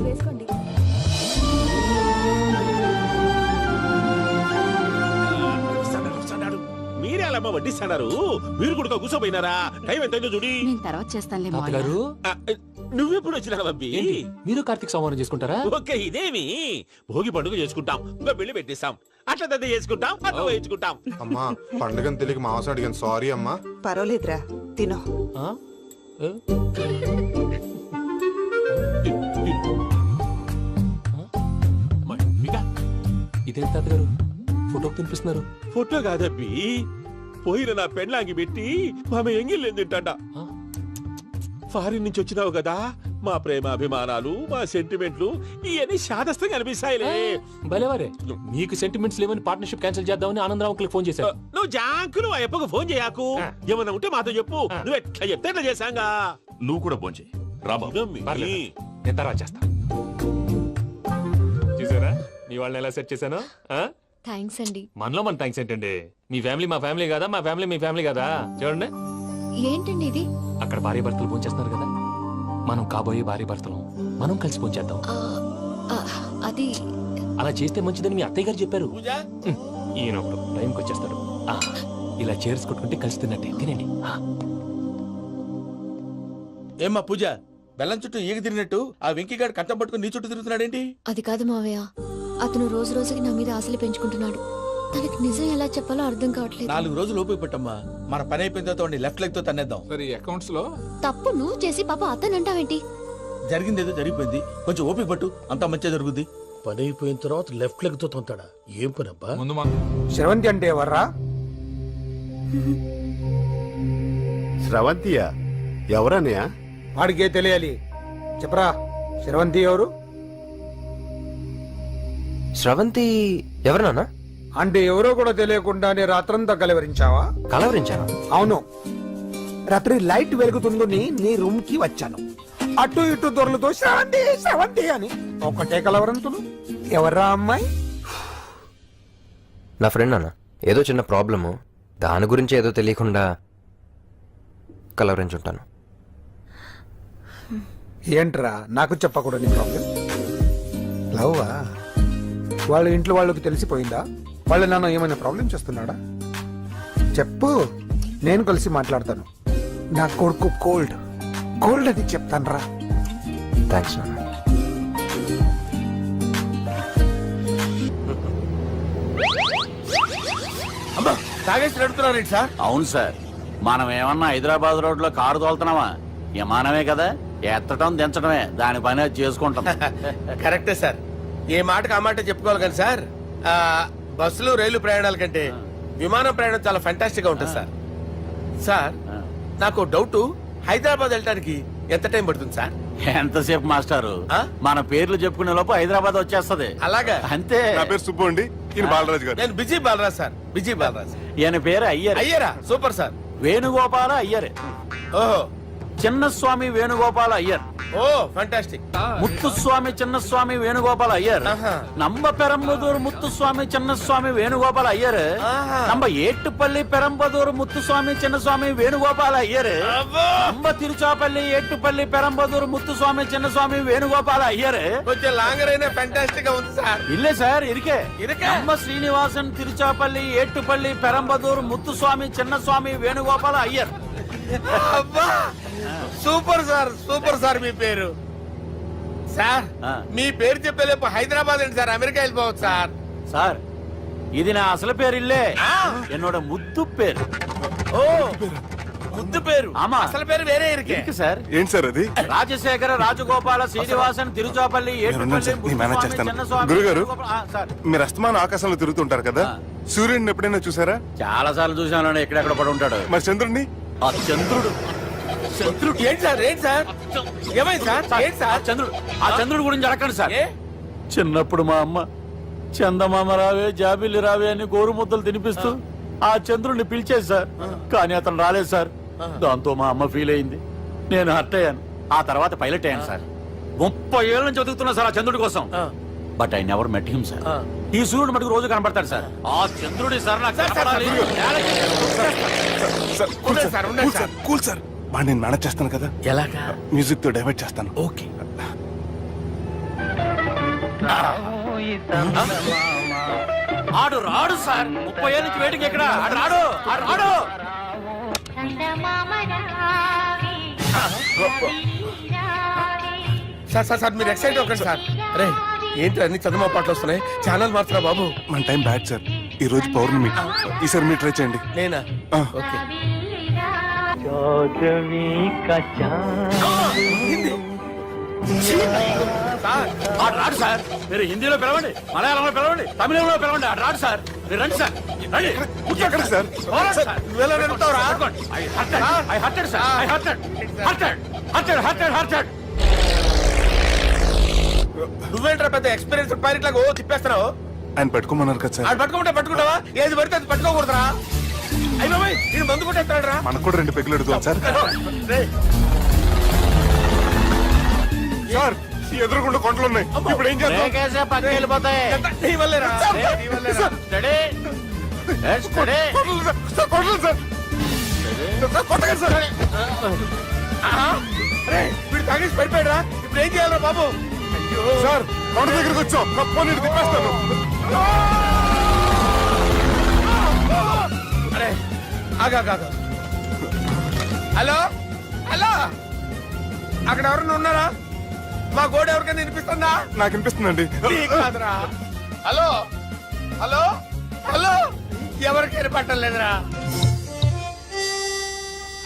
వేసుకోండి. వస్తాడాడు. మీరే అలా వడ్డిస్తాడారు. మీరు కూడా కూర్చోపోయినారా? టైం ఎంతైందో చూడి. నేను తర్వాత చేస్తానులే తాతగారు, నువ్వెప్పుడు వచ్చినా బంబి? మీరు కార్తీక సంహారం చేసుకుంటారా? ఓకే, ఇదేమి భోగి పండుగ చేసుకుంటాం, ఇంకా పెళ్లి పెట్టిస్తాం, అట్లా దద్ద చేసుకుంటాం, అట్లా వేయించుకుంటాం. అమ్మా, పండుగని తెలియక మాంసం అడిగాను, సారీ అమ్మా. పర్వాలేదురా, తినో. ఆ? ఏ? ఇది ఇదేంటి తాతగారు ఫోటోకి తినిపిస్తున్నారు? ఫోటో కాదబ్బి, పోయిన నా పెళ్ళాంగి పెట్టి ఆమె ఎంగిల్లేం తింటాడ. ఫారిన్ నుంచి వచ్చినావు కదా, మా ప్రేమ అభిమానాలు, మా సెంటిమెంట్లు ఇవన్నీ శాదస్తంగా అనిపిస్తాయిలే. భలేవారే, మీకు సెంటిమెంట్స్ లేవని పార్ట్నర్షిప్ క్యాన్సిల్ చేద్దామని ఆనందరావు అంకుల్కి ఫోన్ చేశారు. నువ్వు జాంకులు ఆ అప్పకు ఫోన్ చేయకు. ఏమన్నా ఉంటే మాతో చెప్పు. నువ్వు ఎట్లా చెప్తే ఎట్లా చేశాంగా. నువ్వు కూడా ఫోన్ చేయి. రాబా పర్లేదు, నేను తర్వాత చేస్తా. చూసారా మీ వాళ్ళని ఎలా సెట్ చేశాను? థ్యాంక్స్ అండి. మనలో మన థ్యాంక్స్ ఏంటండి? మీ ఫ్యామిలీ మా ఫ్యామిలీ కదా, మా ఫ్యామిలీ మీ ఫ్యామిలీ కదా. చూడండి, ఏంటండి ఇది? అక్కడ భార్య భర్తలు ఫోన్ చేస్తున్నారు కదా, మనం కాబోయే భార్య భర్తలు మనం కలిసి ఫోన్ చేద్దాం. అది అలా చేస్తే మంచిదని మీ అత్తయ్య గారు చెప్పారు. ఈయన ఒకడు టైంకి వచ్చేస్తాడు. ఇలా చేర్స్ కొట్టుకుంటే కలిసి తిన్నట్టే. తినండి. ఏమ్మా పూజ, బెల్లం చుట్టూ ఈగ తిరిగినట్టు ఆ వెంకీగాడు కంటం పట్టుకుని నీ చుట్టూ తిరుగుతున్నాడేంటి? అది కాదు మావయ్య, అతను రోజు రోజుకి నా మీద ఆశలు పెంచుకుంటున్నాడు. తనకి నిజం ఎలా చెప్పాలో అర్థం కావట్లేదు. 4 రోజులు ఓపిక పట్టమ్మా, మన పని అయిపోయిన తర్వాత లెఫ్ట్ లెగ్ తో తన్నేద్దాం. సరే అకౌంట్స్ లో తప్పు నువ్వు చేసి పాప అతను అంటావేంటి? జరిగిందేదో జరిగిపోయింది, కొంచెం ఓపిక పట్టు, అంతా మంచిగా జరుగుద్ది. పని అయిపోయిన తర్వాత లెఫ్ట్ లెగ్ తో తొంతాడా? ఏం పని అబ్బా? ముందు మనం శ్రవంతి అంటే ఎవర్రా? స్రవంతియా? ఎవరన్నయ్య? వాడికే తెలియాలి, చెప్పరా. శ్రవంతి ఎవరు? స్రవంతి ఎవరు నాన్న? అంటే ఎవరో కూడా తెలియకుండానే రాత్రంతా కలవరించావా? కలవరించాను. అవును, రాత్రి లైట్ వెలుగుతుందని నీ రూమ్ కి వచ్చాను. అటు ఇటు దొరలతో శ్రవంతి శ్రవంతి అని ఒకటే కలవరంతులు. ఎవర్రా అమ్మాయి? నా ఫ్రెండ్ నాన్న, ఏదో చిన్న ప్రాబ్లము, దాని గురించి ఏదో తెలియకుండా కలవరించుంటాను. ఏంట్రా నాకు చెప్పకూడదు నీ ప్రాబ్లం? లవ్వా? వాళ్ళ ఇంట్లో వాళ్ళకి తెలిసిపోయిందా? వాళ్ళ నాన్న ఏమైనా ప్రాబ్లం చేస్తున్నాడా? చెప్పు, నేను కలిసి మాట్లాడతాను. నా కొడుకు కోల్డ్ కోల్డ్ అని చెప్తాను రా. థ్యాంక్స్ నాన్న. అమ్మా, తాగేసి నడుపుతున్నారేంటి సార్? అవును సార్, మనం ఏమన్నా హైదరాబాద్ రోడ్ లో కారు తోలుతున్నావా? విమానమే కదా, ఎత్తటం దించడమే దాని పని అది చేసుకుంటాం. కరెక్టే సార్, ఏ మాటకు ఆ మాట చెప్పుకోవాలి కానీ సార్, బస్సులు రైలు ప్రయాణాల కంటే విమానం ప్రయాణం చాలా ఫెంటాస్టిక్ గా ఉంటుంది సార్. సార్, నాకు డౌట్, హైదరాబాద్ వెళ్ళడానికి ఎంత టైం పడుతుంది సార్? ఎంతసేపు మాస్టారు, మన పేర్లు చెప్పుకునే లోపు హైదరాబాద్ వచ్చేస్తది. అలాగా? అంతే. నా పేరు సుబ్బు అండి, ఈయన బాలరాజు గారు. నేను busy Balaraj sir, busy Balaraj. ఈయన పేరు అయ్యర్. అయ్యరా? Super sir. వేణుగోపాల అయ్యర్. ఓహో, చిన్నస్వామి వేణుగోపాల అయ్యర్. Oh fantastic. ముత్తుస్వామి చిన్నస్వామి వేణుగోపాల అయ్యర్. நம்ம பெரம்பதூர் முத்துசுவாமி சின்னசுவாமி வேணுகோபால ஐயர். நம்ம ஏட்டுப்பள்ளி பெரம்பதூர் முத்துசுவாமி சின்னசுவாமி வேணுகோபால ஐயர். நம்ம திருச்சாப்பள்ளி ஏட்டுப்பள்ளி பெரம்பதூர் முத்துசுவாமி சின்னசுவாமி வேணுகோபால ஐயர். కొంచెం లాంగర్ అయినా ఫెంటాస్టిక్ గా ఉంది సార్. இல்ல சார், இருக்கே. நம்ம ஸ்ரீனிவாசன் திருச்சாப்பள்ளி ஏட்டுப்பள்ளி பெரம்பதூர் முத்துசுவாமி சின்னசுவாమి వేణుగోపాల అయ్యర్. అబ్బా, సూపర్ సార్, సూపర్ సార్. మీ పేరు సార్, మీ పేరు చెప్పేలేపు హైదరాబాద్ ఏంటి సార్, అమెరికా వెళ్ళిపోవచ్చు సార్. சார், ఇది నా అసలు పేరు ఇల్లే, என்னோட ముద్దు పేరు. ఓ, ముద్దు పేరు. ఆమా, అసలు పేరు వేరే ఇருக்கு సార్. ఏంటి సార్ అది? రాజశేఖర రాజగోపాల శ్రీనివాసన్ తిరుచాపల్లి గురుగారు, మీరు అస్తమానం ఆకాశంలో తిరుగుతుంటారు కదా, సూర్యుడిని ఎప్పుడైనా చూసారా? చాలా సార్లు చూసాను, ఎక్కడెక్కడ పడి ఉంటాడు. మరి చంద్రుడిని? ఆ చంద్రుడు. చంద్రుడు ఏంటి సార్? ఏంటి సార్? ఏమైంది సార్? ఏంటి సార్? చంద్రుడు, ఆ చంద్రుడు గురించి అడగండి సార్. చిన్నప్పుడు మా అమ్మ చందమామ రావే జాబిల్లి రావే అని గోరు ముద్దలు తినిపిస్తూ ఆ చంద్రుడిని పిలిచేది సార్, కానీ అతను రాలేదు సార్. దాంతో మా అమ్మ ఫీల్ అయింది, నేను హర్ట్ అయ్యాను. ఆ తర్వాత పైలట్ అయ్యాను సార్. 30 ఏళ్ళ నుంచి చదువుతున్నా సార్ ఆ చంద్రుడి కోసం. But I never met him sir. ఈ సూర్యుడు మటుకు రోజు కనపడతాడు సార్. ఆ చంద్రుడి సార్ నాకు కనపడాలి. కూల్ సార్, బాగా నేను మేనేజ్ చేస్తాను కదా. ఎలాగా? మ్యూజిక్ తో డైవర్ట్ చేస్తాను. ఓకే. ఆడు రాడు సార్, 30 ఏళ్ళ నుంచి వేటికి ఎక్కడ ఆడు రాడు. ఆడు రాడు. సార్ సార్ సార్, మీరు ఎక్సైట్ అవ్వకండి సార్. రే, ఏంటి అన్ని చదువు పాటలు వస్తున్నాయి, ఛానల్ మారుతున్నా బాబు. మన టైం బ్యాడ్ సార్, ఈ రోజు పౌర్ణమి. ఈసారి మీరు ట్రై చేయండి. నేనా? ఆ. ఓకే. ఆడు రాడు సార్. మీరు హిందీలో పిలవండి, మలయాళంలో పిలవండి, తమిళంలో పిలవండి. ఆడు రాడు సార్. మీరు రండి సార్, రండి. ఎక్కడికి సార్? పోరాడు సార్. పట్టుకోండి. I hurted, sir. I hurted. నువ్వేంట్రా పెద్ద ఎక్స్పీరియన్స్ పైలట్ లాగా ఓ తిప్పేస్తున్నావు. ఆయన పెట్టుకోమన్నారు కదా సార్. ఆడు పట్టుకుంటే పట్టుకుంటావా? ఏది పడితే అది పట్టుకోకూడదురా. అయ్యి బాబాయ్ నేను మందు కొట్టేస్తాడు రా. మనకు కూడా 2 పెగ్గులు ఎడుగుతాం సార్. సార్ ఎదురుకుండా కొండలు ఉన్నాయి, ఇప్పుడు ఏం చేద్దాం? కేసే పక్కకి వెళ్ళిపోతాయి. నీ వల్లేరా? Steady. Yes, steady. కొండలు సార్. కొట్టగా సార్. వీడు తాగేసి పడిపోయాడు రా. ఇప్పుడు ఏం చేయాలరా బాబు? సార్ కొండ దగ్గరికి వచ్చాం, పోనీ తిప్పేస్తాను. అరే ఆగా. హలో హలో, అక్కడ ఎవరన్నా ఉన్నారా? మా గోడ ఎవరికైనా వినిపిస్తుందా? నాకు వినిపిస్తుందండి. నీకు కాదురా. హలో హలో హలో, ఎవరికి వినపట్టలేదురా.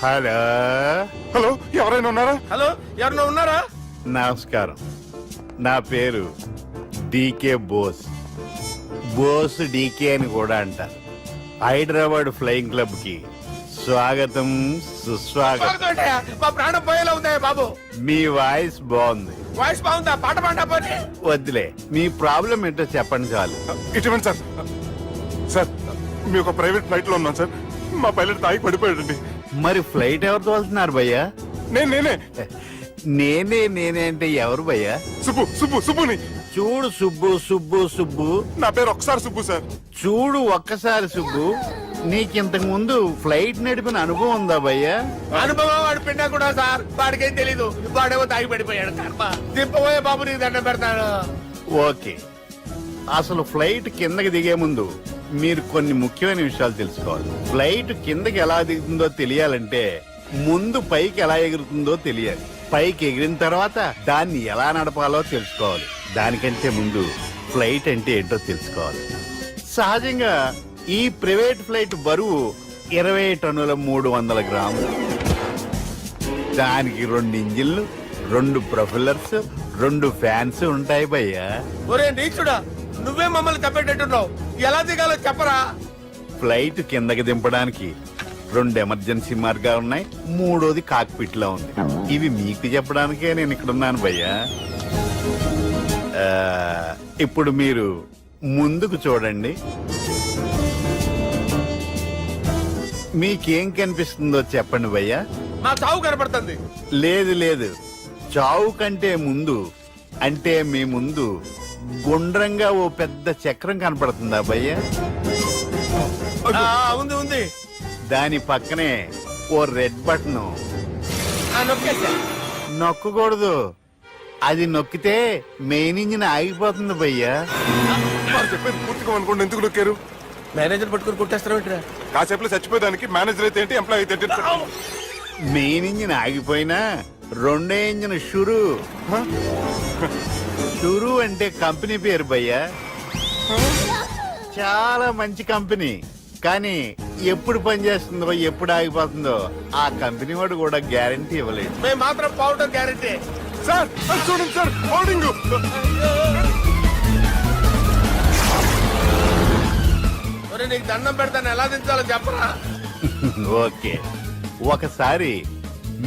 హలో హలో, ఎవరైనా ఉన్నారా? హలో ఎవరన్నా ఉన్నారా? నమస్కారం. నా పేరు డీకే బోస్. బోస్ డీకే అని కూడా అంటారు. హైదరాబాద్ ఫ్లయింగ్ క్లబ్ కి స్వాగతం, సుస్వాగతం. స్వాగతం ఏంటయ్యా? మా ప్రాణం పోయేలా ఉందా బాబు? మీ వాయిస్ బాగుంది. వాయిస్ బాగుందా? పాట పాడా పోనీ. వద్దులే, మీ ప్రాబ్లం ఏంటో చెప్పండి చాలు. ఇటువంటి సార్. సార్ మీ ఒక ప్రైవేట్ ఫ్లైట్ లో ఉన్నాం సార్. మా పైలట్ తాగి పడిపోయాడండి. మరి ఫ్లైట్ ఎవరు తోలుతున్నారు భయ్యా? నేనే నేనే అంటే ఎవరు భయ్యా? సుబ్బుని. చూడు సుబ్బు. నా పేరు ఒకసారి సుబ్బు సార్. చూడు ఒక్కసారి సుబ్బు, నీకింతకు ముందు ఫ్లైట్ నడిపిన అనుభవం ఉందా భయ్యా? అనుభవం వాడు పిన్నా కూడా సార్. వాడికేం తెలీదు. వాడేమో తాగి పడిపోయాడు. కర్మ. దింపబోయే బాబు నీకు దండం పెడతాను. ఓకే, అసలు ఫ్లైట్ కిందకి దిగే ముందు మీరు కొన్ని ముఖ్యమైన విషయాలు తెలుసుకోవాలి. ఫ్లైట్ కిందకి ఎలా దిగుతుందో తెలియాలంటే ముందు పైకి ఎలా ఎగురుతుందో తెలియాలి. పైకి ఎగిరిన తర్వాత దాన్ని ఎలా నడపాలో తెలుసుకోవాలి. దానికంటే ముందు ఫ్లైట్ అంటే ఏంటో తెలుసుకోవాలి. సహజంగా ఈ ప్రైవేట్ ఫ్లైట్ బరువు 20 టన్నుల 300 గ్రాములు. దానికి 2 ఇంజిన్లు, 2 ప్రొపెల్లర్స్, 2 ఫ్యాన్స్ ఉంటాయి భయ్యా. ఒరే నీచుడా, నువ్వే మమ్మల్ని తప్పేటట్టున్నావు. ఎలా దిగాలో చెప్పరా? ఫ్లైట్ కిందకి దింపడానికి 2 ఎమర్జెన్సీ మార్గాలు ఉన్నాయి, 3వది కాక్పిట్ లో ఉంది. ఇవి మీకు చెప్పడానికే నేను ఇక్కడ ఉన్నాను భయ్యా. ఇప్పుడు మీరు ముందుకు చూడండి. మీకేం కనిపిస్తుందో చెప్పండి భయ్యా. మా చావు కనపడుతుంది. లేదు, చావు కంటే ముందు అంటే మీ ముందు గుండ్రంగా ఓ పెద్ద చక్రం కనపడుతుందా భయ్యా? ఉంది. దాని పక్కనే ఓ రెడ్ బటన్. నొక్కకూడదు, అది నొక్కితే మెయిన్ ఇంజిన్ ఆగిపోతుంది భయ్యా. చెప్పేది పూర్తిగా అనుకోండి. ఎందుకు నొక్కారు? మేనేజర్ పట్టుకుని కొట్టేస్తారా? కాసేపులో చచ్చిపోయేదానికి మేనేజర్ అయితే ఏంటి, ఎంప్లాయ్ అయితే ఏంటి? మెయిన్ ఇంజిన్ ఆగిపోయినా 2వ ఇంజిన్ షురు అంటే కంపెనీ పేరు భయ్యా. చాలా మంచి కంపెనీ, కానీ ఎప్పుడు పనిచేస్తుందో ఎప్పుడు ఆగిపోతుందో ఆ కంపెనీ వాడు కూడా గ్యారంటీ ఇవ్వలేదు. మేము మాత్రం పౌడర్ గ్యారంటీ. సార్ చూడండి సార్, హోర్డింగ్. నీకు దండం పెడతాను, ఎలా దించాలో చెప్పరా? ఓకే, ఒకసారి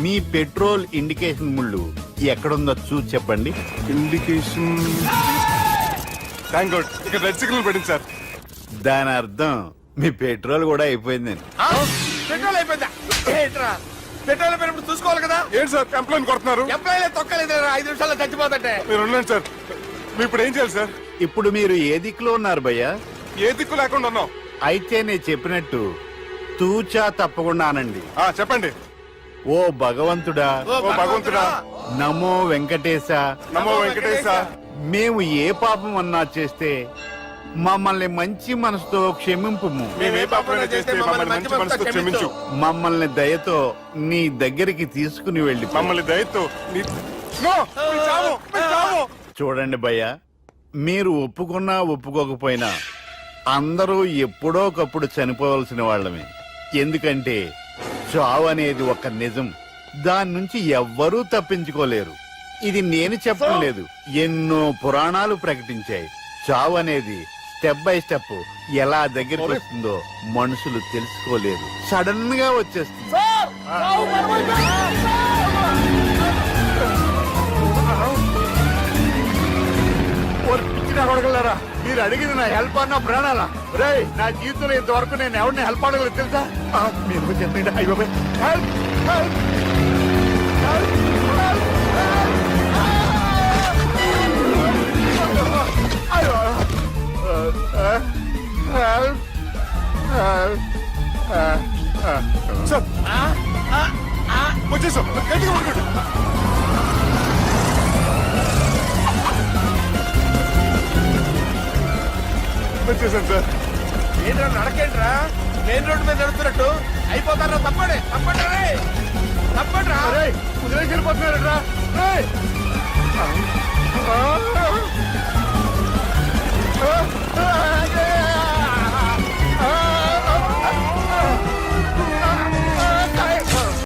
మీ పెట్రోల్ ఇండికేషన్ ముళ్ళు ఎక్కడుందో చూసి చెప్పండి. ఇండికేషన్. థ్యాంక్ గాడ్, ఇక్కడ రెడ్ సిగ్నల్ పడింది సార్. దాని అర్థం మీ పెట్రోల్ కూడా అయిపోయిందని. పెట్రోల్ అయిపోయిందా? పెట్రోల్ అయిపోయినప్పుడు చూసుకోవాలి కదా. ఏంటి సార్ ఎంప్లాయ్ కొడుతున్నారు? ఎంప్లాయీ తొక్కలేదు, 5 నిమిషాల్లో చచ్చిపోతుంటే. మీరు ఉండండి సార్. మీరు ఇప్పుడు ఏం చేయాలి సార్? ఇప్పుడు మీరు ఏ దిక్కులో ఉన్నారు భయ్యా? ఏ దిక్కు లేకుండా ఉన్నాం. అయితే నేను చెప్పినట్టు తూచా తప్పకుండా అనండి. చెప్పండి. ఓ భగవంతుడా, ఓ భగవంతుడా, నమో వెంకటేశ, నమో వెంకటేశ. మేము ఏ పాపం అన్నా చేస్తే మమ్మల్ని మంచి మనసుతో క్షమింపు. మేమే పాపమైనా చేస్తే మమ్మల్ని మంచి మనసుతో క్షమించు. మమ్మల్ని దయతో నీ దగ్గరికి తీసుకుని వెళ్ళి. మమ్మల్ని దయతో చూడండి భయ్యా, మీరు ఒప్పుకున్నా ఒప్పుకోకపోయినా అందరూ ఎప్పుడో ఒకప్పుడు చనిపోవలసిన వాళ్ళమే. ఎందుకంటే చావు అనేది ఒక నిజం, దాని నుంచి ఎవ్వరూ తప్పించుకోలేరు. ఇది నేను చెప్పడం లేదు, ఎన్నో పురాణాలు ప్రకటించాయి. చావు అనేది స్టెప్ బై స్టెప్ ఎలా దగ్గరికి వస్తుందో మనుషులు తెలుసుకోలేరు, సడన్ గా వచ్చేస్తుంది. అడగలరా, మీరు అడిగింది నా హెల్ప్ అన్న ప్రాణాలా? రే, నా జీవితంలో ఇంతవరకు నేను ఎవరిని హెల్ప్ అడగలేదు తెలుసా? మీరు చెప్పండి. అయ్యో, హెల్ప్ హెల్ప్ సార్ వచ్చేసాం, గట్టిగా పట్టుకోండి. వచ్చేసాను సార్. ఏంట్రా నడకేంట్రా, మెయిన్ రోడ్డు మీద నడుస్తున్నట్టు అయిపోతారా? తప్పండి తప్పండి రే, తప్పండి రా. కుదిరేసి వెళ్ళిపోతున్నారట్రా. రేయ్.